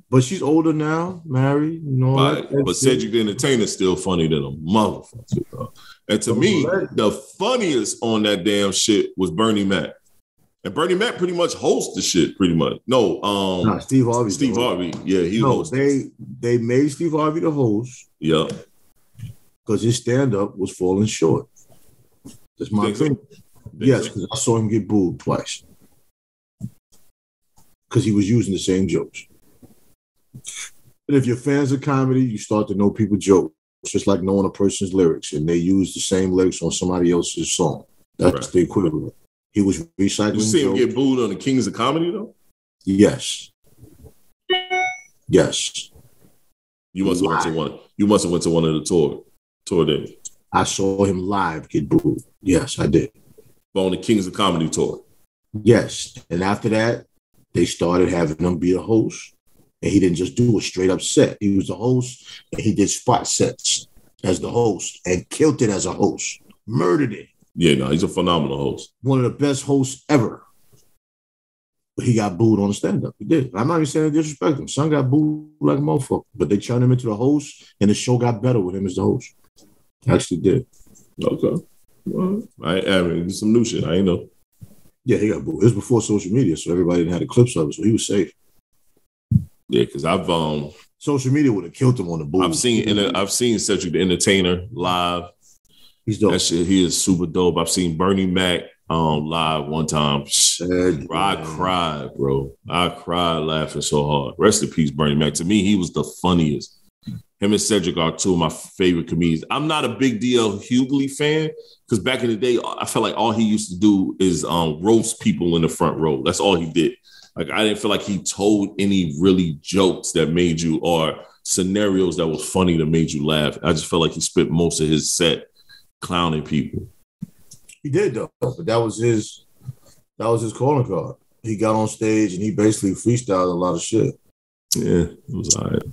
but she's older now, married. You know, but Cedric the Entertainer's still funny than a motherfucker. And to me, the funniest on that damn shit was Bernie Mac. And Bernie Mac pretty much hosts the shit, pretty much. No, Steve Harvey. Steve Harvey, yeah, he hosts. They made Steve Harvey the host. Yeah. Because his stand-up was falling short. That's my opinion. Yes, because I saw him get booed twice. Because he was using the same jokes. And if you're fans of comedy, you start to know people's jokes, just like knowing a person's lyrics, and they use the same lyrics on somebody else's song. That's the equivalent. He was recycling. You see him get booed on the Kings of Comedy, though? Yes. Yes. You must have went to one. You must have went to one of the tour days. I saw him live get booed. Yes, I did. On the Kings of Comedy tour. Yes, and after that, they started having him be the host, and he didn't just do a straight up set. He was the host, and he did spot sets as the host and killed it as a host. Murdered it. Yeah, no, he's a phenomenal host. One of the best hosts ever. But he got booed on the stand-up. He did. I'm not even saying to disrespect him. Son got booed like a motherfucker. But they turned him into the host, and the show got better with him as the host. Actually did. Okay. Well, I mean, some new shit. I ain't know. Yeah, he got booed. It was before social media, so everybody didn't have the clips of it, so he was safe. Yeah, because I've social media would have killed him on the booth. I've seen Cedric the Entertainer live. He's dope. That shit, he is super dope. I've seen Bernie Mac live one time. I cried, bro. I cried laughing so hard. Rest in peace, Bernie Mac. To me, he was the funniest. Him and Cedric are two of my favorite comedians. I'm not a big D.L. Hughley fan because back in the day, I felt like all he used to do is roast people in the front row. That's all he did. Like, I didn't feel like he told any really jokes that made you, or scenarios that was funny that made you laugh. I just felt like he spent most of his set clowning people. He did though, but that was his calling card. He got on stage and he basically freestyled a lot of shit. Yeah, it was all right.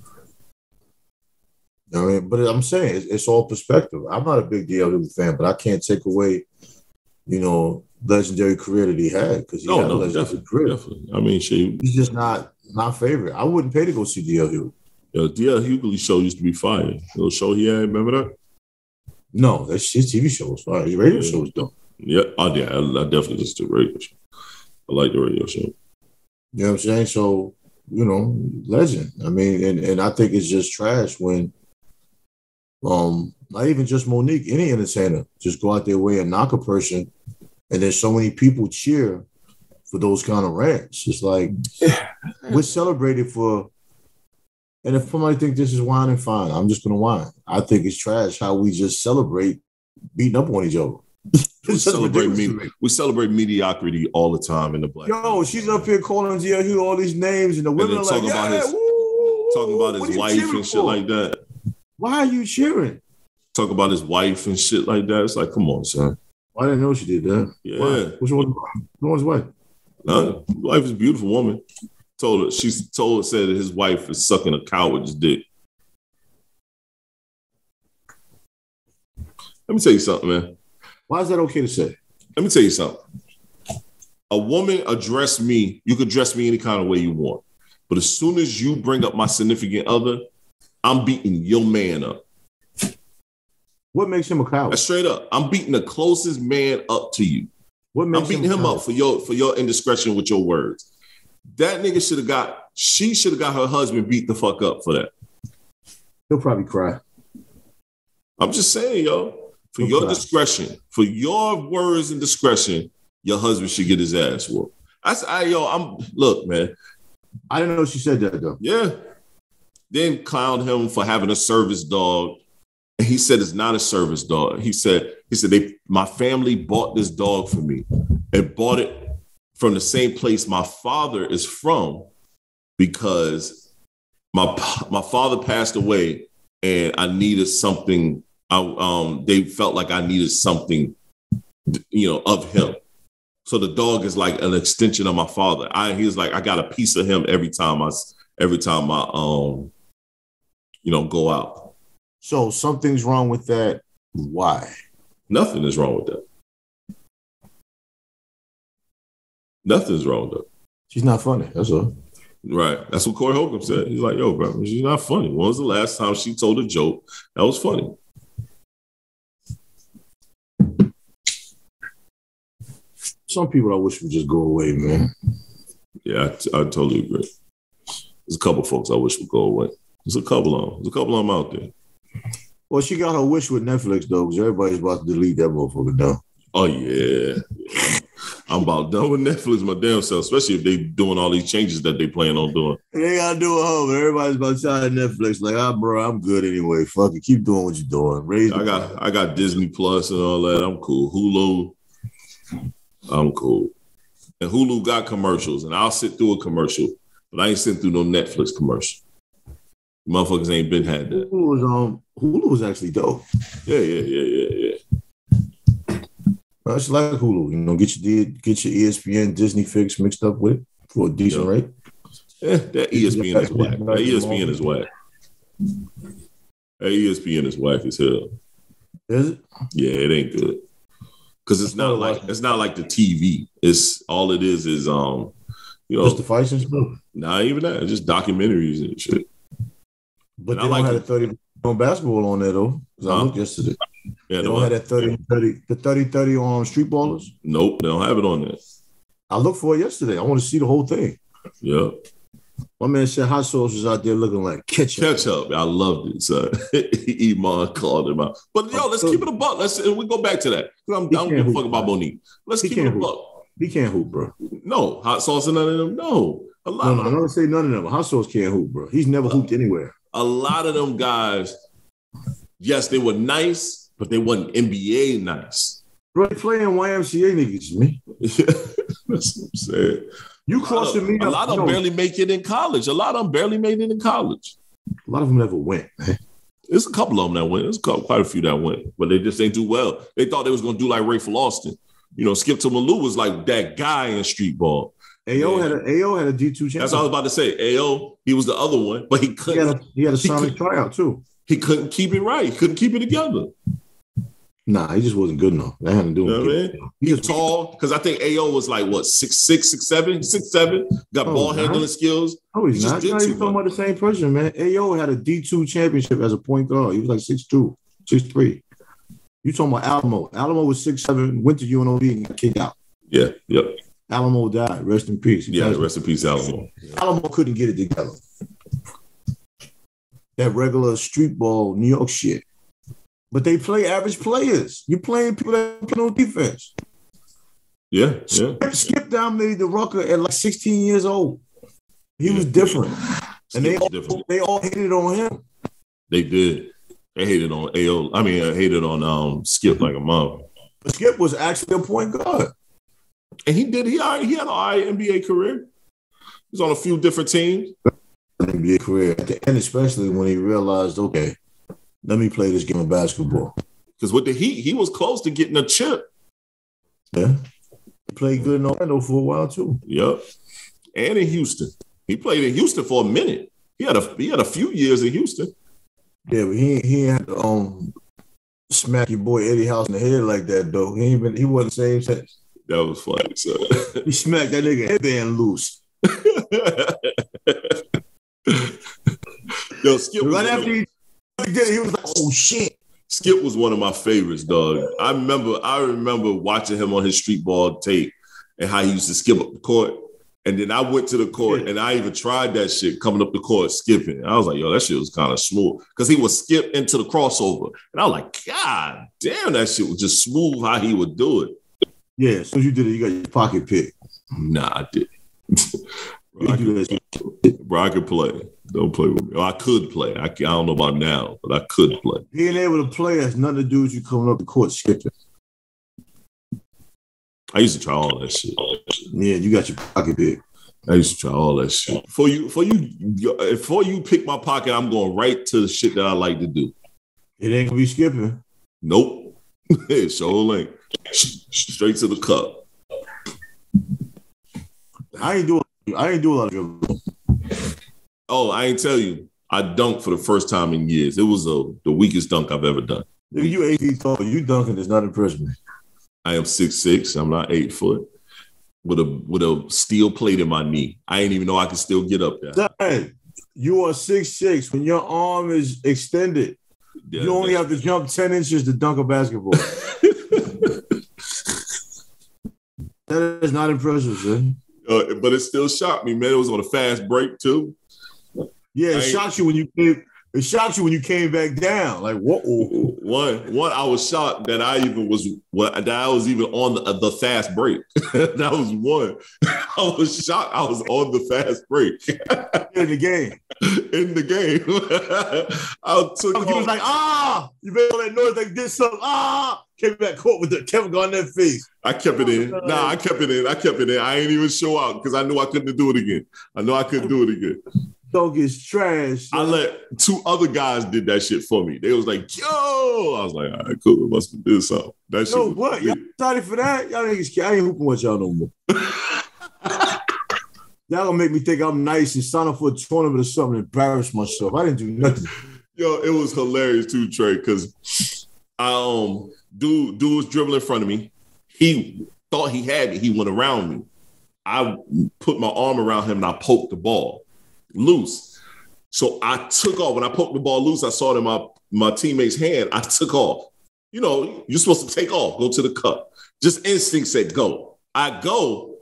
I mean, but I'm saying it's all perspective. I'm not a big D.L. fan, but I can't take away, legendary career that he had because he had a legendary career. Definitely. I mean, he's just not my favorite. I wouldn't pay to go see D.L. Hughley. Yo, D.L. Hughley's show used to be fire. Little show he had, remember that? No, that's his TV show was fire. His radio show was dope. Yeah, I definitely listen to the radio show. I like the radio show. You know what I'm saying? So, legend. I mean, and I think it's just trash when not even just Monique, any entertainer just go out their way and knock a person, and there's so many people cheer for those kind of rants. It's like we're celebrated for, and if somebody thinks this is whining, fine. I'm just gonna whine. I think it's trash how we just celebrate beating up on each other. We celebrate mediocrity all the time in the black. Yo, she's up here calling D.L. all these names, and the women are like, talking about his wife and shit like that. Why are you cheering? Talk about his wife and shit like that. It's like, come on, son. I didn't know she did that. Yeah. Why? Which one's wife? His wife is a beautiful woman. Said that his wife is sucking a coward's dick. Let me tell you something, man. Why is that okay to say? Let me tell you something. A woman address me, you could dress me any kind of way you want. But as soon as you bring up my significant other, I'm beating your man up. What makes him a coward? That's straight up. I'm beating the closest man up to you. I'm beating him up for your indiscretion with your words. That nigga she should have got her husband beat the fuck up for that. He'll probably cry. I'm just saying, yo. For your discretion, for your words and discretion, your husband should get his ass whooped. Look, man. I didn't know she said that though. Yeah. Then clowned him for having a service dog. And he said it's not a service dog. He said my family bought this dog for me and bought it from the same place my father is from because my father passed away and I needed something. They felt like I needed something, of him. So the dog is like an extension of my father. He was like, I got a piece of him every time I go out. So something's wrong with that. Why? Nothing is wrong with that. Nothing's wrong with that. She's not funny. That's all. Right. That's what Corey Holcomb said. He's like, yo, bro, she's not funny. When was the last time she told a joke that was funny? Some people I wish would just go away, man. Yeah, I totally agree. There's a couple folks I wish would go away. There's a couple of them out there. Well, she got her wish with Netflix, though, because everybody's about to delete that motherfucker now. Oh, yeah. I'm about done with Netflix my damn self, especially if they doing all these changes that they plan on doing. They got to do it home. Everybody's about to try Netflix. Like, bro, I'm good anyway. Fuck it. Keep doing what you're doing. I got Disney Plus and all that. I'm cool. Hulu. I'm cool. And Hulu got commercials, and I'll sit through a commercial, but I ain't sitting through no Netflix commercial. Motherfuckers ain't been had that. Hulu was actually dope. Yeah. I just like Hulu. You know, get your ESPN Disney fix mixed up with it for a decent rate. Yeah, that ESPN is whack. That ESPN is whack. That ESPN is whack as hell. Is it? Yeah, it ain't good. Because it's not like the TV. It's all it is you know, just the fights and stuff. Not even that. It's just documentaries and shit. But they don't have a 30 on basketball on there though. Because I looked yesterday. Yeah, they don't have that 30 on Street Ballers. Nope, they don't have it on there. I looked for it yesterday. I want to see the whole thing. Yeah. My man said hot sauce was out there looking like ketchup. I loved it, son. Iman called him out. But yo, let's keep it a buck. We go back to that. I don't give a fuck about Monique. Let's keep it a buck. He can't hoop, bro. No, hot sauce and none of them. No. I'm not gonna say none of them. Hot sauce can't hoop, bro. He's never hooped anywhere. A lot of them guys, yes, they were nice, but they wasn't NBA nice. Bro, they playing YMCA niggas, man. That's what I'm saying. You crossing me up. A lot of them barely make it in college. A lot of them barely made it in college. A lot of them never went, man. There's a couple of them that went. There's quite a few that went, but they just ain't do well. They thought they was going to do like Rayful Austin. You know, Skip to Malou was like that guy in street ball. AO had a D2 championship. That's what I was about to say. AO, he was the other one, but he couldn't. He had a solid tryout too. He couldn't keep it right. He couldn't keep it together. Nah, he just wasn't good enough. That had to do with it. He was tall because I think AO was like what 6'6", 6'7", got ball handling skills. Oh, he's not. You're not even talking about the same person, man. AO had a D2 championship as a point guard. He was like 6'2", 6'3". You talking about Alamo? Alamo was 6'7", went to UNLV and got kicked out. Yeah, yep. Alamo died. Rest in peace. Rest in peace, Alamo. Alamo couldn't get it together. That regular street ball New York shit. But they play average players. You're playing people that play no defense. Yeah. Skip dominated the Rucker at like 16 years old. He was different. And they all hated on him. They did. They hated on AO. I hated on Skip like a mom. But Skip was actually a point guard. And he had an NBA career. He was on a few different teams. NBA career. At the end, especially when he realized, okay, let me play this game of basketball. Because with the Heat, he was close to getting a chip. Yeah. He played good in Orlando for a while, too. Yep. And in Houston. He played in Houston for a minute. He had a few years in Houston. Yeah, but he had to smack your boy Eddie House in the head like that, though. He wasn't the same sex. That was funny, so. He smacked that nigga headband loose. Yo, Skip right after he did it, he was like, oh, shit. Skip was one of my favorites, dog. I remember watching him on his street ball tape and how he used to skip up the court. And then I went to the court and I even tried that shit coming up the court, skipping. I was like, yo, that shit was kind of smooth. Because he would skip into the crossover. And I was like, God damn, that shit was just smooth how he would do it. Yeah, as soon as you did it, you got your pocket pick. Nah, I didn't. Bro, I could play. Don't play with me. Or I could play. I don't know about now, but I could play. Being able to play has nothing to do with you coming up the court skipping. I used to try all that shit. Yeah, you got your pocket pick. I used to try all that shit. Before you pick my pocket, I'm going right to the shit that I like to do. It ain't gonna be skipping. Nope. It sure ain't. Straight to the cup. I ain't do a lot of dribbling. Oh, I ain't tell you. I dunked for the first time in years. It was the weakest dunk I've ever done. Nigga, you 8 feet tall. You dunking does not impress me. I am 6'6". I'm not 8 foot. With a steel plate in my knee. I didn't even know I could still get up there. Dang, you are 6'6". When your arm is extended, you only have to jump 10 inches to dunk a basketball. That is not impressive, son. But it still shocked me, man. It was on a fast break, too. Yeah, it shocked you when you came. It shocked you when you came back down. Like, whoa. One, I was shocked that I was even on the fast break. That was one. I was shocked I was on the fast break. In the game. In the game. He was like, you made all that noise like this, something. Came back court with the Kevin Garnett face. I kept it in. I kept it in. I ain't even show out because I knew I couldn't do it again. dunk is trash. I let 2 other guys did that shit for me. They was like, yo. I was like, all right, cool. It must have been something. That shit. Yo, what? Y'all excited for that? Y'all niggas, I ain't hooping with y'all no more. Y'all gonna make me think I'm nice and sign up for a tournament or something and embarrass myself. I didn't do nothing. Yo, it was hilarious too, Trey, because dude was dribbling in front of me. He thought he had me. He went around me. I put my arm around him and I poked the ball loose. So I took off. When I poked the ball loose, I saw it in my teammate's hand. I took off. You know, you're supposed to take off, go to the cup. Just instinct said go. I go.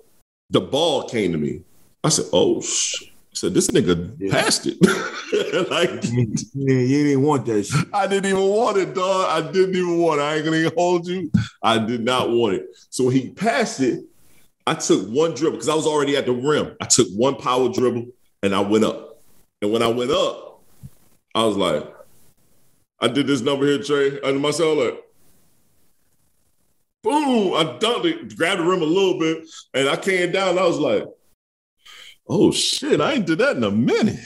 The ball came to me. I said, oh, shit. I said, this nigga passed it. Like, you didn't want that shit. I didn't even want it, dog. I didn't even want it. I ain't gonna even hold you. I did not want it. So when he passed it, I took one dribble because I was already at the rim. I took one power dribble and I went up. And when I went up, I was like, I did this number here, Trey, under myself, like, boom, I dunked it, grabbed the rim a little bit, and I came down. And I was like, oh, shit, I ain't did that in a minute.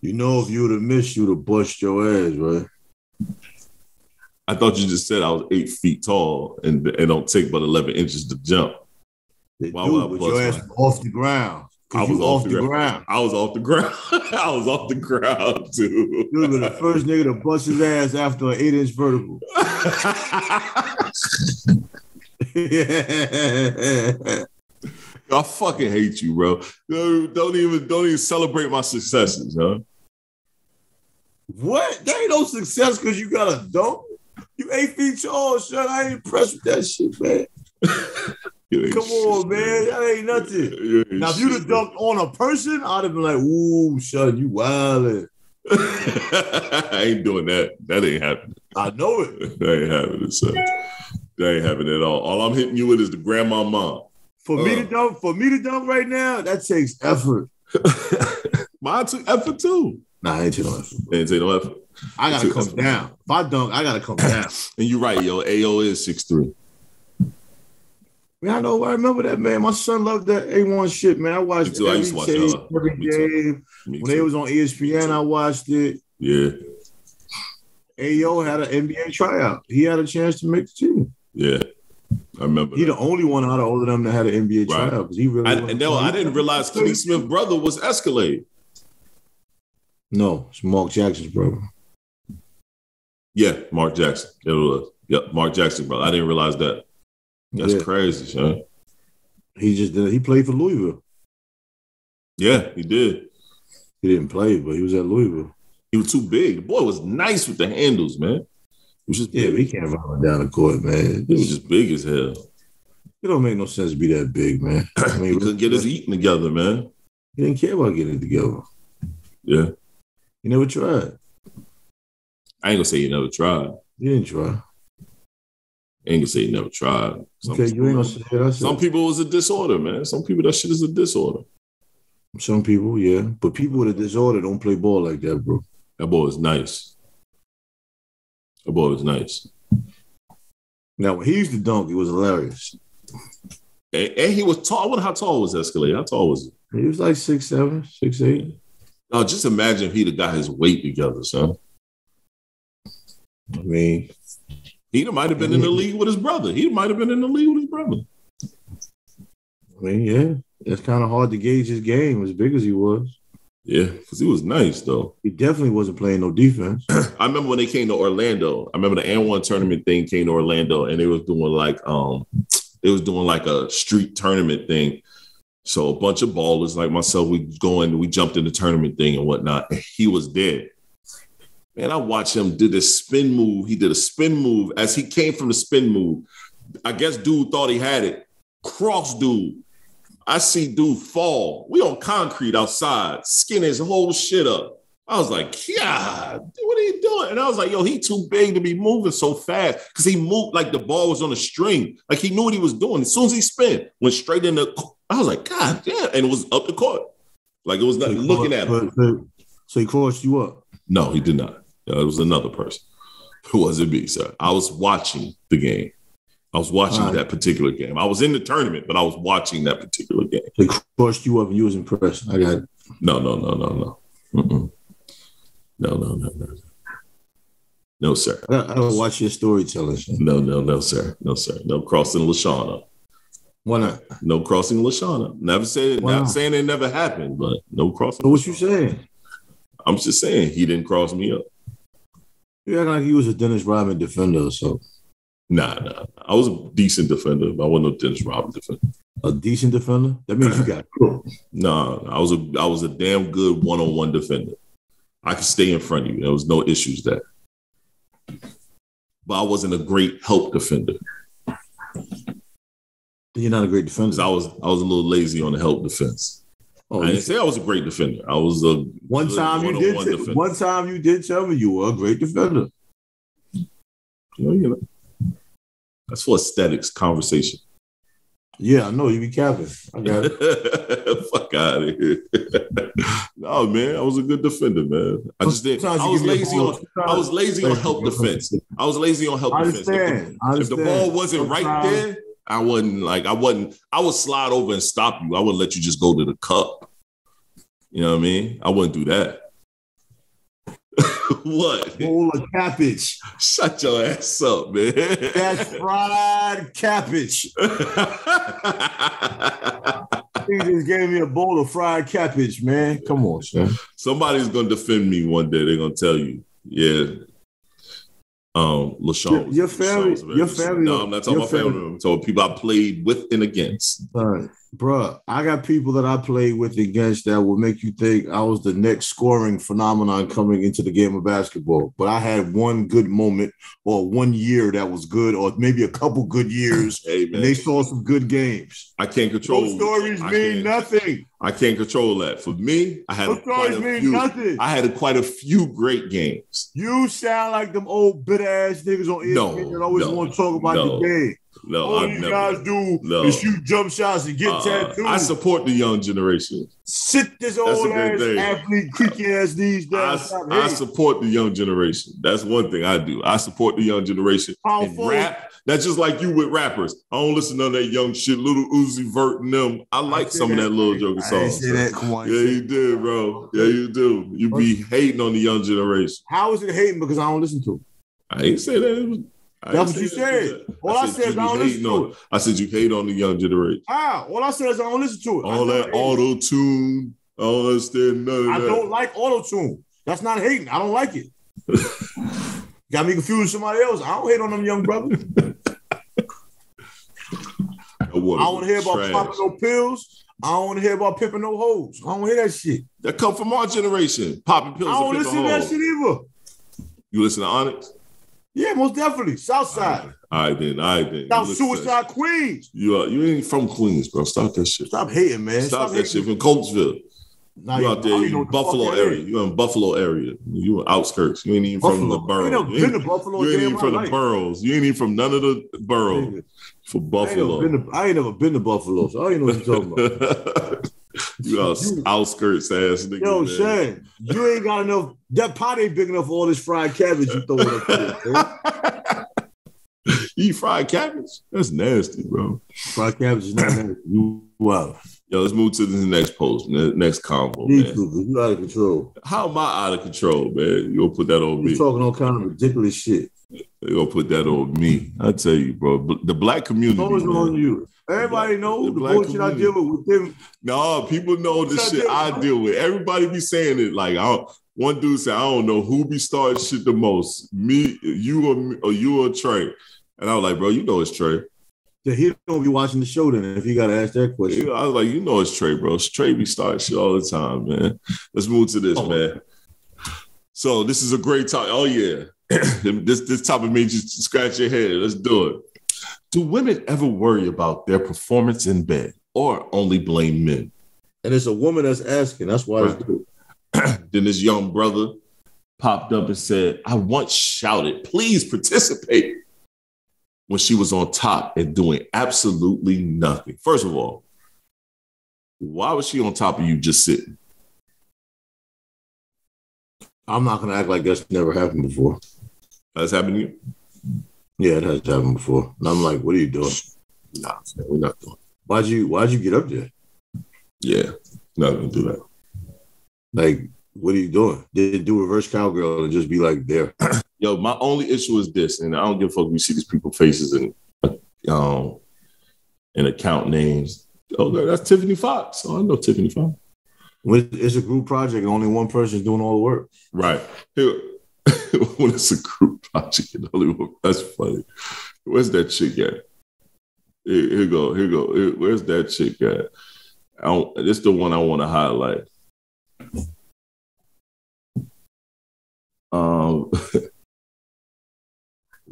You know, if you would have missed, you would have bust your ass, right? I thought you just said I was 8 feet tall and don't take but 11 inches to jump. They do, but your ass off the ground. I was off the ground. I was off the ground. I was off the ground, too. You were the first nigga to bust his ass after an 8-inch vertical. Yeah. I fucking hate you, bro. Don't even celebrate my successes, huh? What? That ain't no success because you got a dunk. You 8 feet tall, son. I ain't impressed with that shit, man. Come on, man. That ain't nothing. Now, if you'd have dunked on a person, I'd have been like, ooh, son, you wildin'. I ain't doing that. That ain't happening. I know it. That ain't happening, son. That ain't happening at all. All I'm hitting you with is the grandma mom. For me to dunk right now, that takes effort. Mine took effort too. Nah, I ain't take no effort. Ain't take no effort. I gotta come down. If I dunk, I gotta come down. And you're right, yo. AO is 6'3". Man, I know. I remember that, man. My son loved that A1 shit, man. I watched I used to watch that every game. When they was on ESPN, I watched it. Yeah. AO had an NBA tryout. He had a chance to make the team. Yeah. I remember. He the only one out of all of them that had an NBA tryout because he really. I didn't realize Kenny Smith's brother was Escalade. No, it's Mark Jackson's brother. Yeah, Mark Jackson. It was. Yep, Mark Jackson, brother. I didn't realize that. That's crazy, son. He played for Louisville. Yeah, he did. He didn't play, but he was at Louisville. He was too big. The boy was nice with the handles, man. He was just big. He can't run down the court, man. He was just big as hell. It don't make no sense to be that big, man. I mean, he couldn't get his eating together, man. He didn't care about getting it together. Yeah. He never tried. I ain't gonna say he never tried. He didn't try. I ain't gonna say he never tried. You ain't gonna say that. Some people it's a disorder, man. Some people that shit is a disorder. Some people, yeah. But people with a disorder don't play ball like that, bro. That boy is nice. That boy was nice. Now, when he used to dunk, it was hilarious. And he was tall. I wonder how tall was Escalade? How tall was he? He was like 6'7", 6'8". Oh, just imagine if he'd have got his weight together, son. I mean, he might have been in the league with his brother. I mean, yeah. It's kind of hard to gauge his game as big as he was. Yeah, because he was nice, though. He definitely wasn't playing no defense. I remember when they came to Orlando. I remember the N1 tournament thing came to Orlando, and they was doing like a street tournament thing. So a bunch of ballers like myself, we jumped in the tournament thing and whatnot. And he was there. Man, I watched him do this spin move. He did a spin move. As he came from the spin move, I guess dude thought he had it. Cross dude. I see dude fall. We on concrete outside, skin his whole shit up. I was like, God, what are you doing? And I was like, yo, he too big to be moving so fast because he moved like the ball was on a string. Like he knew what he was doing. As soon as he spun, went straight in the, I was like, God damn. And it was up the court. Like it was nothing looking at him. So he crossed you up? No, he did not. It was another person. It wasn't me, sir. I was watching the game. I was watching that particular game. I was in the tournament, but I was watching that particular game. They crossed you up and you was impressed. I got it. No. Mm-mm. No. No, sir. I don't watch your storytelling. No, sir. No crossing Lashana. Why not? No crossing Lashana. Not saying it never happened, but no crossing. So what you saying? I'm just saying he didn't cross me up. You act like he was a Dennis Rodman defender or something. Nah. I was a decent defender, but I wasn't no Dennis Rodman defender. A decent defender? That means you got cooked. Nah, I was a damn good one-on-one defender. I could stay in front of you. There was no issues there. But I wasn't a great help defender. You're not a great defender. I was a little lazy on the help defense. I didn't say I was a great defender. I was a one time you did tell me you were a great defender. You know. That's for aesthetics conversation. Yeah, I know you be capping. I got it. Fuck out of here. No, man, I was a good defender, man. I just did. I was lazy on help defense. I was lazy on help defense. If the ball wasn't right there, I would slide over and stop you. I wouldn't let you just go to the cup. You know what I mean? I wouldn't do that. What? Bowl of cabbage. Shut your ass up, man. That's fried cabbage. He just gave me a bowl of fried cabbage, man. Come on, son. Somebody's gonna defend me one day. They're gonna tell you, yeah. LaShawn. Your family. No, I'm not talking about family. I'm talking people I played with and against. Bruh, I got people that I played with against that will make you think I was the next scoring phenomenon coming into the game of basketball. But I had one good moment or 1 year that was good, or maybe a couple good years, and they saw some good games. I can't control. Those stories mean nothing. I can't control that. For me, I had quite a few great games. You sound like them old bitter-ass niggas on ESPN that always want to talk about the game. No, all you guys do is shoot jump shots and get tattoos. I support the young generation. Sit this old ass athlete, creaky ass knees down. I support the young generation. That's one thing I do. I support the young generation. And rap, that's just like you with rappers. I don't listen to that young shit, Little Uzi Vert and them. I like some of that Lil Joker songs. Yeah, you did, bro. Yeah, you do. You be hating on the young generation. How is it hating? Because I don't listen to it. I ain't say that. That's what you said. All I said is I don't listen to it. I said you hate on the young generation. All I said is I don't listen to it. All that auto-tune, I don't understand none of that. I don't like auto-tune. That's not hating. I don't like it. Got me confused with somebody else. I don't hate on them young brothers. I don't want to hear about popping no pills. I don't want to hear about pimping no hoes. I don't hear that shit. That come from our generation. Popping pills. I don't listen to that shit either. You listen to Onyx? Yeah, most definitely. Southside. All right, then. South Suicide Queens. You ain't from Queens, bro. Stop that shit. Stop hating, man. Stop that shit. From Coltsville. Nah, you out there, you in Buffalo area. You in Buffalo area. You in outskirts. You ain't even from the boroughs. You ain't even from the boroughs. You ain't even from none of the boroughs. For Buffalo. I ain't never been to Buffalo, so I don't even know what you're talking about. You outskirts ass nigga. Yo, Shane, you ain't got enough. That pot ain't big enough for all this fried cabbage you throwing up there. You eat fried cabbage? That's nasty, bro. Fried cabbage is not nasty. Wow. Yo, let's move to the next post, next convo, man. You out of control. How am I out of control, man? You gonna put that on me? You talking all kind of ridiculous shit. You gonna put that on me? I tell you, bro. The black community. Always on you. Everybody knows the bullshit I deal with them. No, people know the shit I deal with. Everybody be saying it like one dude said, I don't know who be starting shit the most, me, you, or you or Trey. And I was like, bro, you know it's Trey. So he don't be watching the show then if you got to ask that question. I was like, you know it's Trey, bro. Trey be starting shit all the time, man. Let's move to this, man. So this is a great topic. Oh, yeah. This topic made you scratch your head. Let's do it. Do women ever worry about their performance in bed or only blame men? And it's a woman that's asking. That's why it's good. Then this young brother popped up and said, I once shouted, please participate, when she was on top and doing absolutely nothing. First of all, why was she on top of you just sitting? I'm not going to act like that's never happened before. That's happened to you? Yeah, it has happened before. And I'm like, what are you doing? Nah, we're not doing it. Why'd you get up there? Yeah, not going to do that. Like, what are you doing? Did it do reverse cowgirl and just be like there? Yo, my only issue is this, and I don't give a fuck if you see these people's faces and account names. Oh, that's Tiffany Fox. Oh, I know Tiffany Fox. When it's a group project and only one person's doing all the work. Right. When it's a group project and only one, that's funny. Where's that chick at? Here go. Where's that chick at? This is the one I want to highlight.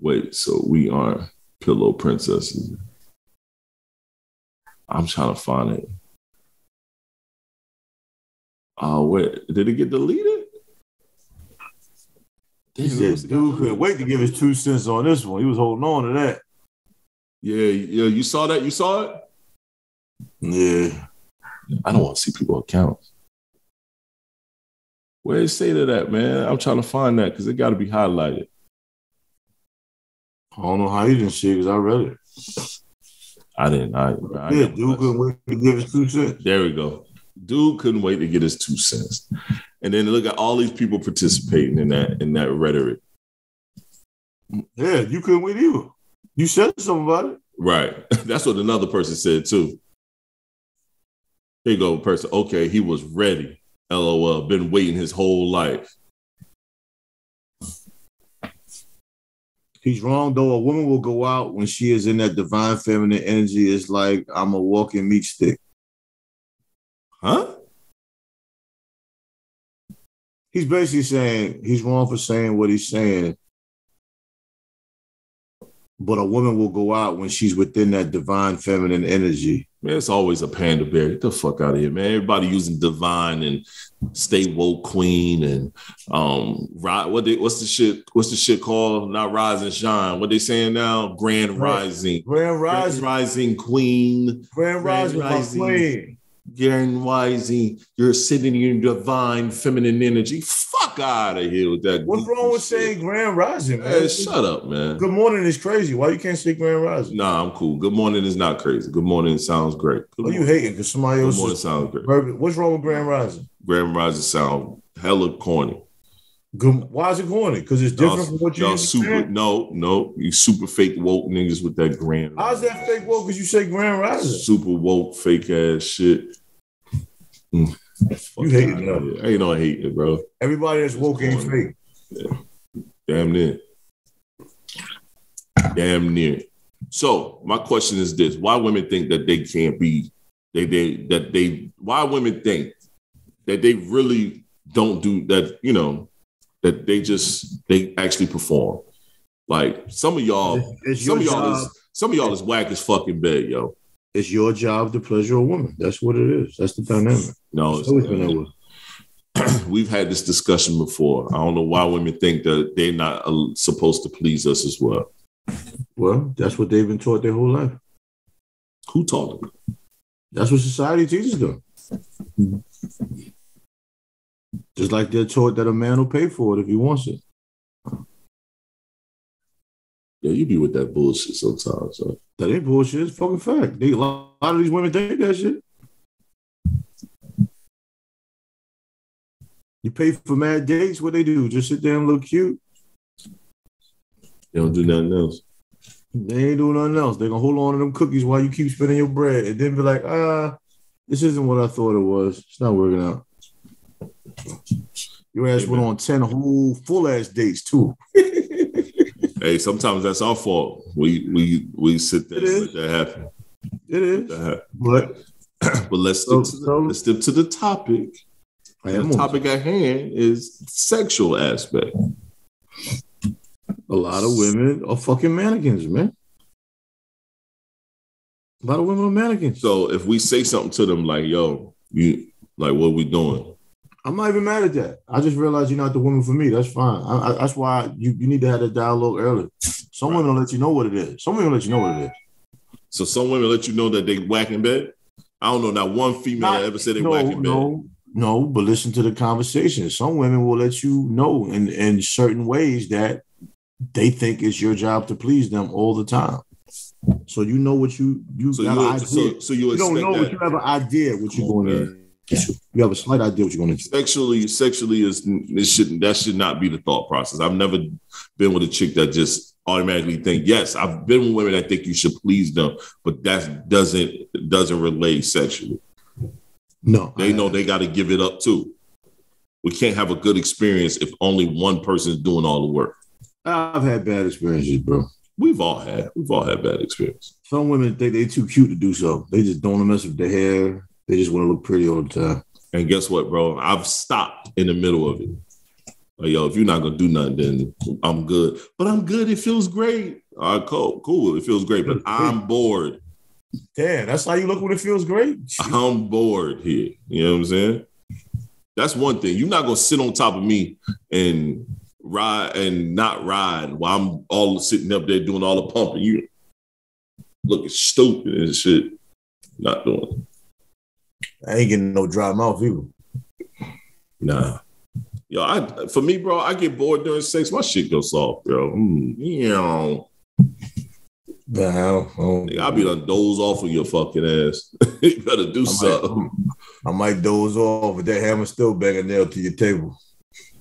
Wait, so we are pillow princesses. I'm trying to find it. Wait, did it get deleted? He said, dude couldn't wait to give his 2 cents on this one. He was holding on to that. Yeah, you saw that? You saw it? Yeah. I don't want to see people's accounts. Where did it say to that, man? I'm trying to find that because it got to be highlighted. I don't know how you didn't see it because I read it. I didn't. Yeah, dude couldn't wait to give his 2 cents. There we go. Dude couldn't wait to get his 2 cents. And then look at all these people participating in that rhetoric. Yeah, you couldn't wait either. You said something about it. Right. That's what another person said too. Here you go, person. Okay, he was ready. LOL. Been waiting his whole life. He's wrong, though. A woman will go out when she is in that divine feminine energy. It's like I'm a walking meat stick. Huh? He's basically saying he's wrong for saying what he's saying. But a woman will go out when she's within that divine feminine energy. Man, it's always a panda bear. Get the fuck out of here, man. Everybody using divine and stay woke queen and what's the shit called? Not rise and shine. What they saying now? Grand rising. Grand rising queen. Grand rising queen. Grand rising. You're sitting in your divine feminine energy. Fuck out of here with that. What's wrong with saying grand rising, man? Hey, shut up, man. Good morning is crazy. Why you can't say grand rising? Nah, I'm cool. Good morning is not crazy. Good morning sounds great. Are you hating because somebody else? Good morning sounds great. What's wrong with grand rising? Grand rising sound hella corny. Good. Why is it corny? Because it's different from what you understand? No. You super fake woke niggas with that grand. How's that fake woke? Because you say grand rising. Super woke fake ass shit. You hate it, though. I ain't no hate it, bro. Everybody that's woke ain't fake. Yeah. Damn near. So my question is this: why women think that they can't be? Why women think that they really don't do that? You know, that they actually perform. Like some of y'all is whack as fucking bed, yo. It's your job to pleasure a woman. That's what it is. That's the dynamic. No, it's always been that way. We've had this discussion before. I don't know why women think that they're not supposed to please us as well. Well, that's what they've been taught their whole life. Who taught them? That's what society teaches them. Just like they're taught that a man will pay for it if he wants it. Yeah, you be with that bullshit sometimes. Huh? That ain't bullshit. It's fucking fact. A lot of these women think that shit. You pay for mad dates, what they do? Just sit there and look cute. They don't do nothing else. They ain't doing nothing else. They're going to hold on to them cookies while you keep spending your bread and then be like, this isn't what I thought it was. It's not working out. Your ass went on 10 whole full-ass dates, too. Hey, sometimes that's our fault. We sit there and let that happen. It is. But let's stick to the topic. The topic at hand is sexual aspect. A lot of women are fucking mannequins, man. A lot of women are mannequins. So if we say something to them like, yo, what are we doing? I'm not even mad at that. I just realized you're not the woman for me. That's fine. That's why you need to have that dialogue early. Some women will let you know what it is. Some women will let you know what it is. So some women let you know that they whack in bed? I don't know. Not one female that ever said they whack in bed. No, but listen to the conversation. Some women will let you know in certain ways that they think it's your job to please them all the time. So you know what you got an idea. So you don't know, that. but you have an idea what you're going to do. You have a slight idea what you're going to do. Sexually that should not be the thought process. I've never been with a chick that just automatically think, yes, I've been with women that think you should please them, but that doesn't relate sexually. No. They know they got to give it up too. We can't have a good experience if only one person is doing all the work. I've had bad experiences, bro. We've all had bad experiences. Some women think they're too cute to do so. They just don't want to mess with their hair. They just want to look pretty all the time. And guess what, bro? I've stopped in the middle of it. Like, yo, if you're not going to do nothing, then I'm good. But I'm good. It feels great. All right, cool. It feels great, but I'm bored. Damn, that's how you look when it feels great? I'm bored here. You know what I'm saying? That's one thing. You're not going to sit on top of me and ride and not ride while I'm all sitting up there doing all the pumping. You looking stupid and shit. Not doing it. I ain't getting no dry mouth either. Nah. Yo, for me, bro, I get bored during sex. My shit goes soft, bro. You know. I'll be done doze off of your fucking ass. You better do something. I might doze off, but that hammer still banging nail to your table.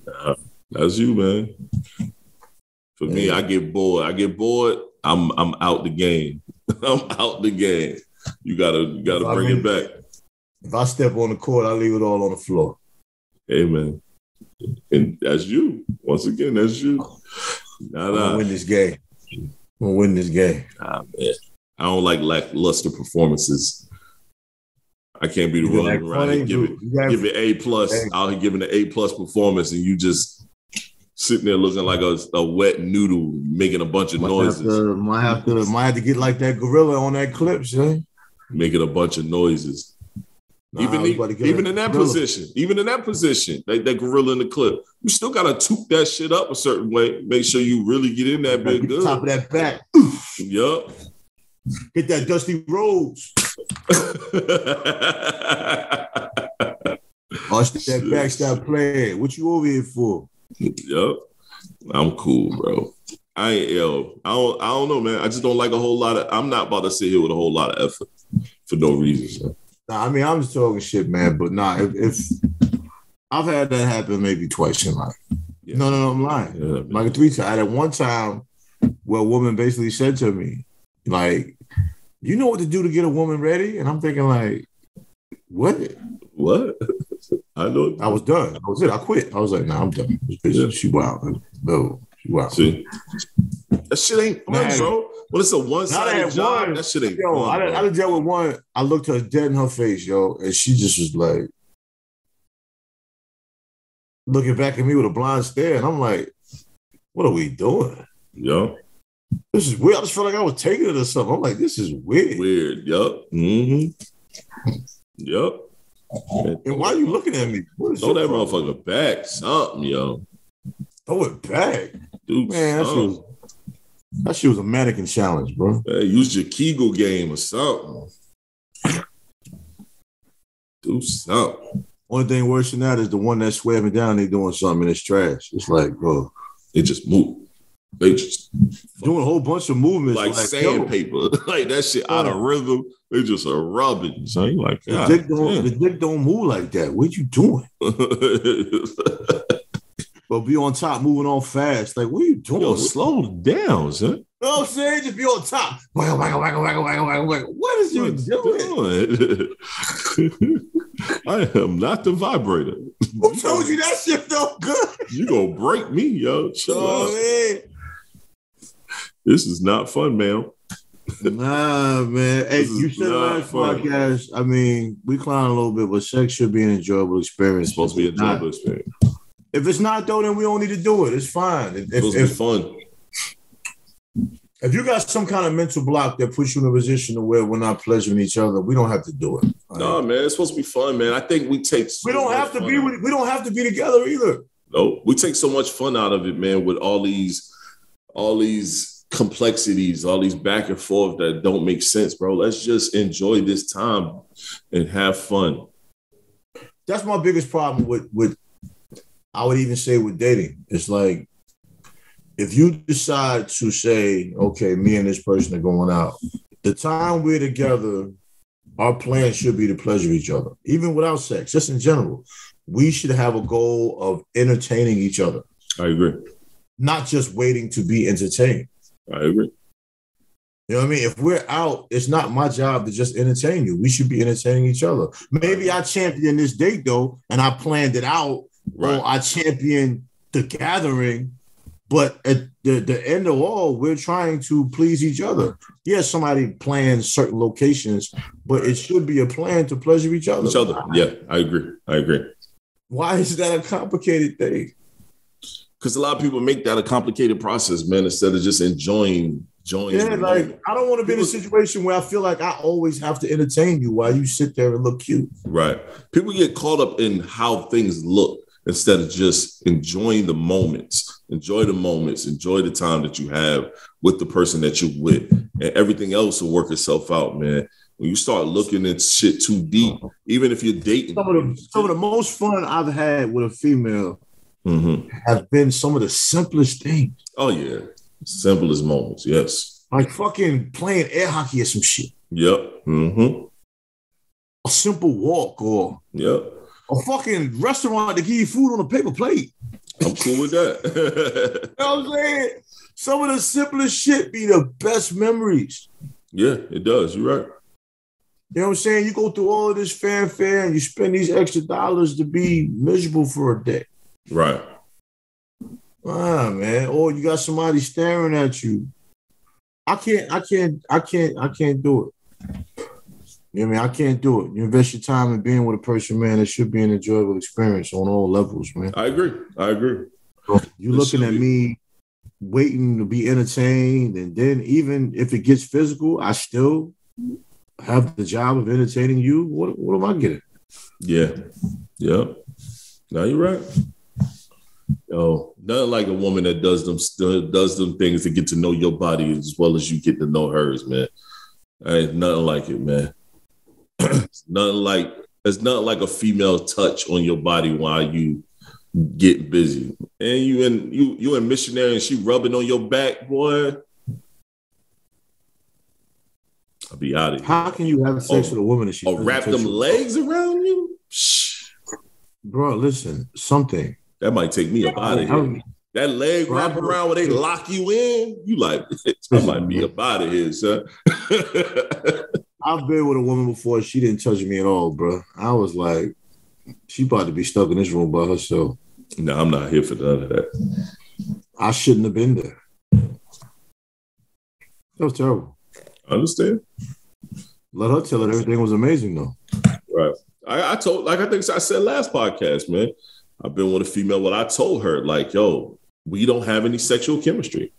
Nah, that's you, man. For me, I get bored. I'm out the game. I'm out the game. You gotta bring it back. If I step on the court, I leave it all on the floor. Hey, man. And that's you. Once again, that's you. I'm gonna win this game. Nah, man. I don't like lackluster performances. I can't be the running around and give it A+. Out here giving an A+ performance, and you just sitting there looking like a wet noodle, making a bunch of noises. Might have to get like that gorilla on that clip, son. Making a bunch of noises. Even in that position, that gorilla in the clip, you still gotta toot that shit up a certain way. Make sure you really get in that bit good. Top of that back. Yup. Get that Dusty Rhodes. Watch that back, stop playing. What you over here for? Yup. I'm cool, bro. I don't know, man. I just don't like a whole lot of. I'm not about to sit here with a whole lot of effort for no reason. So. Nah, I mean, I'm just talking shit, man. But if I've had that happen maybe twice in life. Yeah. No, I'm lying. Yeah, like 3 times. I had one time where a woman basically said to me, like, "You know what to do to get a woman ready?" And I'm thinking, like, what? I know. I was done. That was it. I quit. I was like, nah, I'm done. She wild. No, she wild. See, that shit ain't fun, bro. Well, it's a one-sided job. That shit ain't fun. I done dealt with one. I looked her dead in her face, yo, and she just was like looking back at me with a blind stare, and I'm like, "What are we doing?" Yo, this is weird. I just felt like I was taking it or something. I'm like, "This is weird." Weird. Yup. Mm-hmm. Yup. And why are you looking at me? Throw that motherfucker back, something, yo. Throw it back, dude. Man, that shit was a mannequin challenge, bro. Use your Kegel game or something. Do something. Only thing worse than that is the one that's swerving down. They doing something and it's trash. It's like, bro, they just move. They just doing a whole bunch of movements like sandpaper, like that shit out of rhythm. They just are rubbing. So you like, the dick don't move like that. What you doing? But be on top, moving on fast. Like, what are you doing? Yo, slow down, son. You know what I'm saying? Just be on top. What is you doing? I am not the vibrator. Who told you that shit felt good? You gonna break me, yo. Shut up. Man. This is not fun, man. Nah, man. Hey, you said last podcast, I mean, we clown a little bit, but sex should be an enjoyable experience. It's supposed to be an enjoyable experience. If it's not, though, then we don't need to do it. It's fine. It's supposed to be fun. If you got some kind of mental block that puts you in a position to where we're not pleasuring each other, we don't have to do it. No, man, it's supposed to be fun, man. I think we take. We don't have to be. We don't have to be together either. No, we take so much fun out of it, man. With all these complexities, all these back and forth that don't make sense, bro. Let's just enjoy this time and have fun. That's my biggest problem with. I would even say with dating, it's like, if you decide to say, okay, me and this person are going out, the time we're together our plan should be to pleasure each other, even without sex, just in general. We should have a goal of entertaining each other. I agree. Not just waiting to be entertained. I agree. You know what I mean? If we're out, it's not my job to just entertain you. We should be entertaining each other. Maybe I champion this date, though, and I planned it out, or I champion the gathering. But at the end of all, we're trying to please each other. Yes, somebody plans certain locations, but it should be a plan to pleasure each other. Yeah, I agree. Why is that a complicated thing? Because a lot of people make that a complicated process, man, instead of just enjoying. Yeah, like I don't want to be in a situation where I feel like I always have to entertain you while you sit there and look cute. Right. People get caught up in how things look instead of just enjoying the moments. Enjoy the moments. Enjoy the time that you have with the person that you're with, and everything else will work itself out, man. When you start looking at shit too deep, even if you're dating, some of the most fun I've had with a female have been some of the simplest things. Oh yeah. Simplest moments, yes. Like fucking playing air hockey or some shit. Yep. Mm-hmm. A simple walk or a fucking restaurant to give you food on a paper plate. I'm cool with that. You know what I'm saying? Some of the simplest shit be the best memories. Yeah, it does. You're right. You know what I'm saying? You go through all of this fanfare and you spend these extra dollars to be miserable for a day. Right. Man. Or you got somebody staring at you. I can't do it. You know what I mean? I can't do it. You invest your time in being with a person, man, it should be an enjoyable experience on all levels, man. I agree. So you looking at me waiting to be entertained, and then even if it gets physical, I still have the job of entertaining you. What am I getting? Yeah. Yep. No, you're right. Yo, nothing like a woman that does them things to get to know your body as well as you get to know hers, man. Ain't nothing like it, man. It's nothing like a female touch on your body while you get busy. And you in missionary and she rubbing on your back, boy. I'll be out of here. How can you have sex with a woman and she wrap them legs around you? Bro, listen, something. That might take me up out of here. That leg wrap around where they lock you in, you like, I might be up out of here, son. I've been with a woman before. She didn't touch me at all, bro. I was like, she about to be stuck in this room by herself. No, I'm not here for none of that. I shouldn't have been there. That was terrible. I understand. Let her tell it. Everything was amazing, though. Right. I think I said last podcast, man. I've been with a female. What I told her, like, yo, we don't have any sexual chemistry.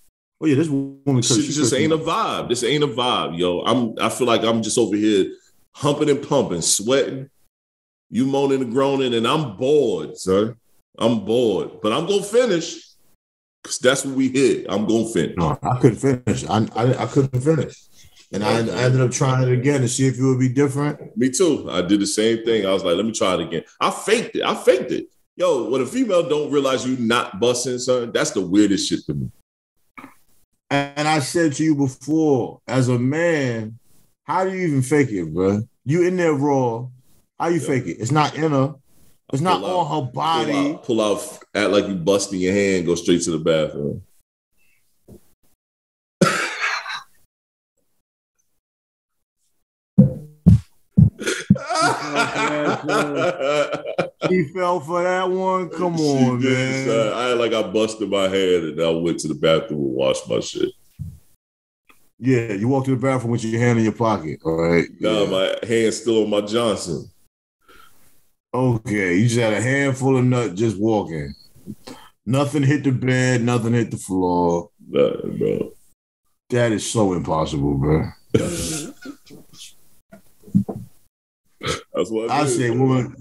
Oh yeah, this woman. She just ain't a vibe. This ain't a vibe, yo. I feel like I'm just over here humping and pumping, sweating. You moaning and groaning, and I'm bored, son. I'm bored, but I'm gonna finish because that's what we hit. I'm gonna finish. No, I couldn't finish. I couldn't finish, and I ended up trying it again to see if it would be different. Me too. I did the same thing. I was like, let me try it again. I faked it. Yo, when a female don't realize you not busting, son, that's the weirdest shit to me. And I said to you before, as a man, how do you even fake it, bro? You in there raw. How you fake it? It's not in her. It's not on her body. Pull out, act like you busting your hand, go straight to the bathroom. He fell for that one. Come on, man. I had like I busted my hand and I went to the bathroom and washed my shit. Yeah, you walked to the bathroom with your hand in your pocket. All right. No, my hand's still on my Johnson. Okay, you just had a handful of nut just walking. Nothing hit the bed. Nothing hit the floor. Nothing, bro. That is so impossible, bro. That's what I say, woman,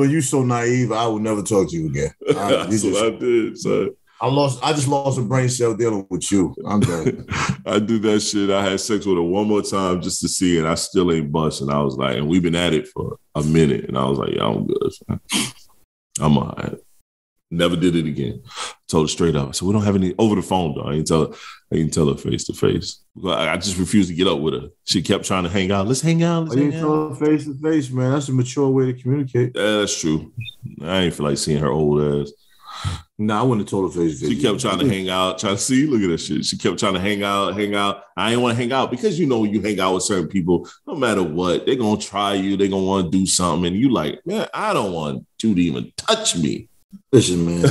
you so naive. I will never talk to you again. That's what I did, son. I just lost a brain cell dealing with you. I'm done. I do that shit. I had sex with her one more time just to see, and I still ain't bust. And I was like, and we've been at it for a minute, and I was like, yeah, I'm good. I'm all right. Never did it again. Told her straight up. I said, we don't have any over the phone, though. I didn't tell her face to face. I just refused to get up with her. She kept trying to hang out. Let's hang out. I didn't tell her face to face, man. That's a mature way to communicate. Yeah, that's true. I ain't feel like seeing her old ass. Nah, I wouldn't have told her face to face. She kept trying to hang out, trying to see. Look at that shit. She kept trying to hang out. I ain't want to hang out because when you hang out with certain people, no matter what, they're going to try you. They're going to want to do something. And you like, man, I don't want you to even touch me. Listen, man,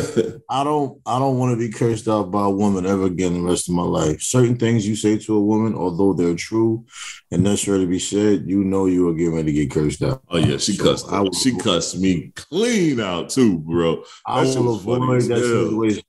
I don't want to be cursed out by a woman ever again the rest of my life. Certain things you say to a woman, although they're true and necessary to be said, you are getting ready to get cursed out. Oh yeah, she cussed. She cussed me clean out too, bro. I will avoid that situation.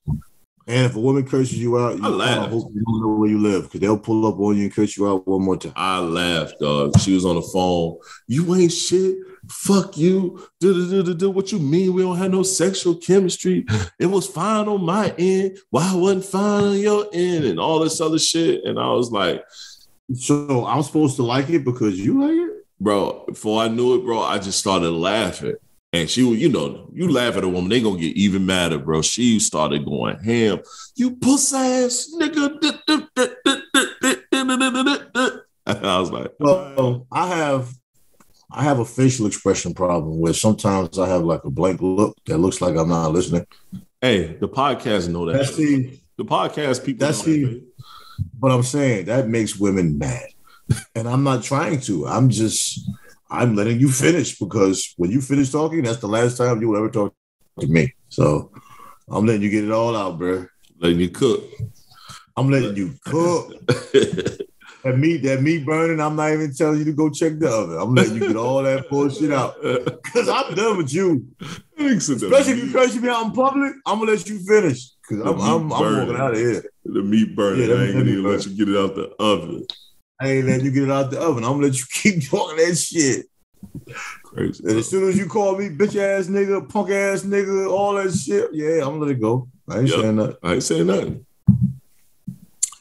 And if a woman curses you out, I hope you don't know where you live because they'll pull up on you and curse you out one more time. I laughed, dog. She was on the phone. You ain't shit. Fuck you. What you mean we don't have no sexual chemistry? It was fine on my end. Why wasn't fine on your end? And all this other shit. And I was like, so I'm supposed to like it because you like it? Bro, before I knew it, bro, I just started laughing. And she, you laugh at a woman, they gonna get even madder, bro. She started going ham. You puss ass nigga. I was like, well, I have a facial expression problem where sometimes I have like a blank look that looks like I'm not listening. Hey, the podcast know that. The podcast people know that. But I'm saying that makes women mad. And I'm not trying to. I'm letting you finish because when you finish talking, that's the last time you will ever talk to me. So I'm letting you get it all out, bro. Letting you cook. I'm letting you cook. That meat burning, I'm not even telling you to go check the oven. I'm letting you get all that bullshit out. Because I'm done with you. Especially if you curse me out in public, I'm going to let you finish. Because I'm walking out of here. The meat burning, I ain't going to let you get it out the oven. I ain't letting you get it out the oven. I'm going to let you keep talking that shit. Crazy. And as soon as you call me bitch ass nigga, punk ass nigga, all that shit, yeah, I'm going to let it go. I ain't saying nothing. I ain't saying nothing.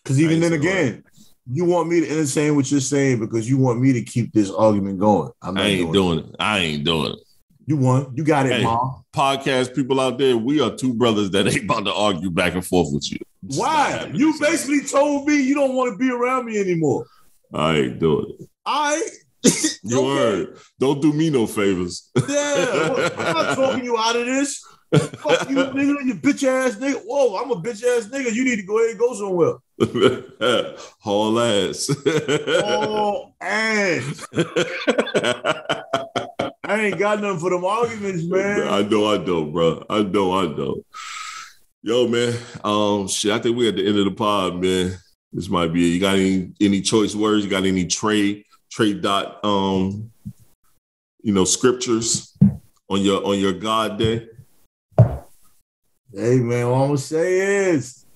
Because even then again, you want me to entertain what you're saying because you want me to keep this argument going. I ain't doing it. You won. You got it, Mom. Podcast people out there, we are two brothers that ain't about to argue back and forth with you. Why? You basically told me you don't want to be around me anymore. I ain't doing it. You heard. Don't do me no favors. Yeah. I'm not talking you out of this. Fuck you, nigga, you bitch ass nigga. Whoa, I'm a bitch ass nigga. You need to go ahead and go somewhere. Haul ass. Haul ass. I ain't got nothing for them arguments, man. I know, bro. I know. Yo, man. Shit, I think we're at the end of the pod, man. This might be it. You got any choice words? You got any Tre-Dot scriptures on your God day? Hey, man, what I'm gonna say is,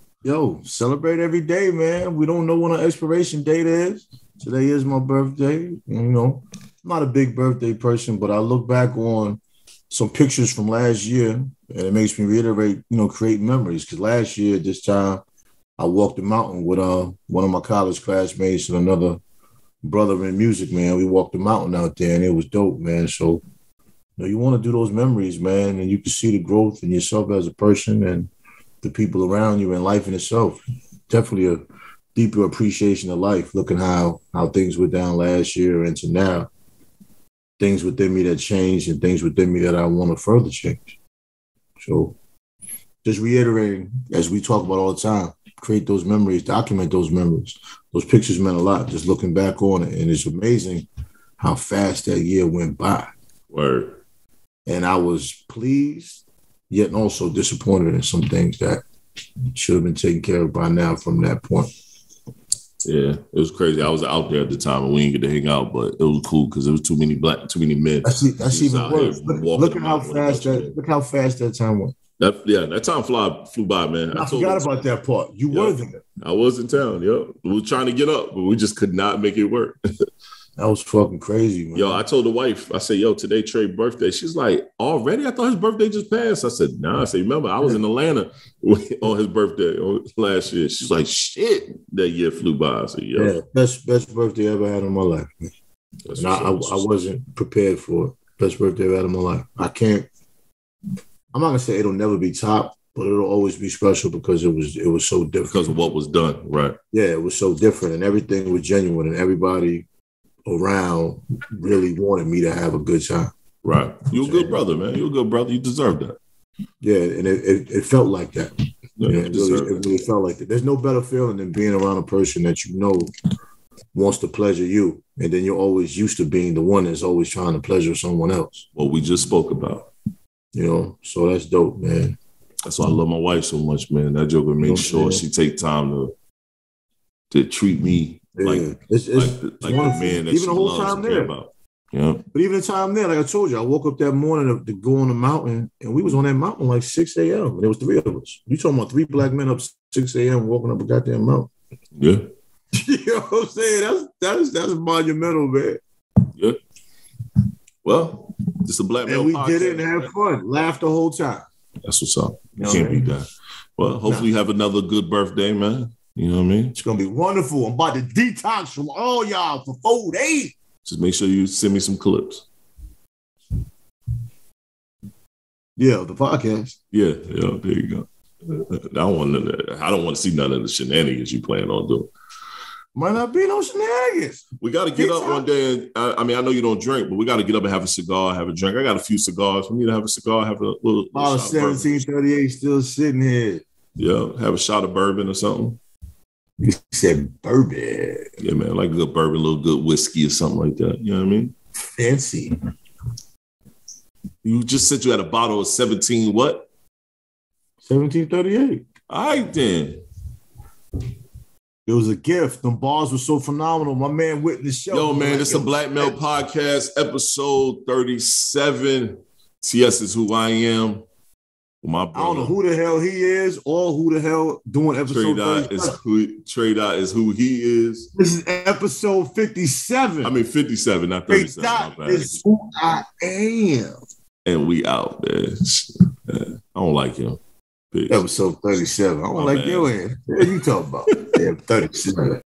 celebrate every day, man. We don't know when our expiration date is. Today is my birthday. I'm not a big birthday person, but I look back on some pictures from last year, and it makes me reiterate, create memories. Because last year at this time, I walked the mountain with one of my college classmates and another brother in music, man. We walked the mountain out there, and it was dope, man. So, you want to do those memories, man, and you can see the growth in yourself as a person and the people around you and life in itself. Definitely a deeper appreciation of life, looking how things were down last year and to now. Things within me that changed and things within me that I want to further change. So just reiterating, as we talk about all the time, create those memories, document those memories. Those pictures meant a lot, just looking back on it. And it's amazing how fast that year went by. Word. And I was pleased, yet also disappointed in some things that should have been taken care of by now from that point. Yeah, it was crazy. I was out there at the time and we didn't get to hang out, but it was cool because there was too many men. That's even worse. Look how fast that time went. That time flew by, man. I forgot about that part. You were there. I was in town, We were trying to get up, but we just could not make it work. That was fucking crazy, man. I told the wife, I said, today Tre's birthday. She's like, already? I thought his birthday just passed. I said, nah. I said, remember, I was in Atlanta on his birthday last year. She's like, shit, that year flew by. I said, yeah, best birthday I ever had in my life, man. And I wasn't prepared for it. Best birthday I ever had in my life. I can't I'm not gonna say it'll never be top, but it'll always be special because it was so different. Because of what was done, right? Yeah, it was so different, and everything was genuine, and everybody around really wanted me to have a good time. Right. You're a good brother, man. You're a good brother. You deserve that. Yeah, and it felt like that. Yeah, it really felt like that. There's no better feeling than being around a person that you know wants to pleasure you, and then you're always used to being the one that's always trying to pleasure someone else. What we just spoke about. You know, so that's dope, man. That's why I love my wife so much, man. That joker makes sure she take time to treat me like the man that even she the whole loves time and care there. about. Yeah. But even the time there, like I told you, I woke up that morning to go on the mountain, and we was on that mountain like 6 a.m. and there was 3 of us. You talking about 3 black men up 6 a.m. walking up a goddamn mountain? Yeah. You know what I'm saying? That's monumental, man. Yeah. Well, it's a black male and we podcast, did it and had fun, laughed the whole time. That's what's up. You can't beat that. Well, hopefully you have another good birthday, man. You know what I mean? It's gonna be wonderful. I'm about to detox from all y'all for 4 days. Just make sure you send me some clips. Yeah, the podcast. Yeah, there you go. I don't want to see none of the shenanigans you plan on doing. Might not be no shenanigans. We got to get up one day. I mean, I know you don't drink, but we got to get up and have a cigar, have a drink. I got a few cigars. We need to have a cigar, have a little Bottle 1738 still sitting here. Yeah, have a shot of bourbon or something. You said bourbon. Yeah, man, like a good bourbon, a little good whiskey or something like that. You know what I mean? Fancy. You just said you had a bottle of 17 what? 1738. All right, then. It was a gift. Them bars were so phenomenal. My man witnessed the show. Yo, man, it's a Black Male Podcast, episode 37. TS is who I am. My brother. I don't know who the hell he is or who the hell doing episode Tre-Dot is who he is. This is episode 57. I mean 57, not 37. Tre-Dot is who I am. And we out, man. I don't like him. Peace. Episode 37. I don't like your ass. What are you talking about? Damn, 37.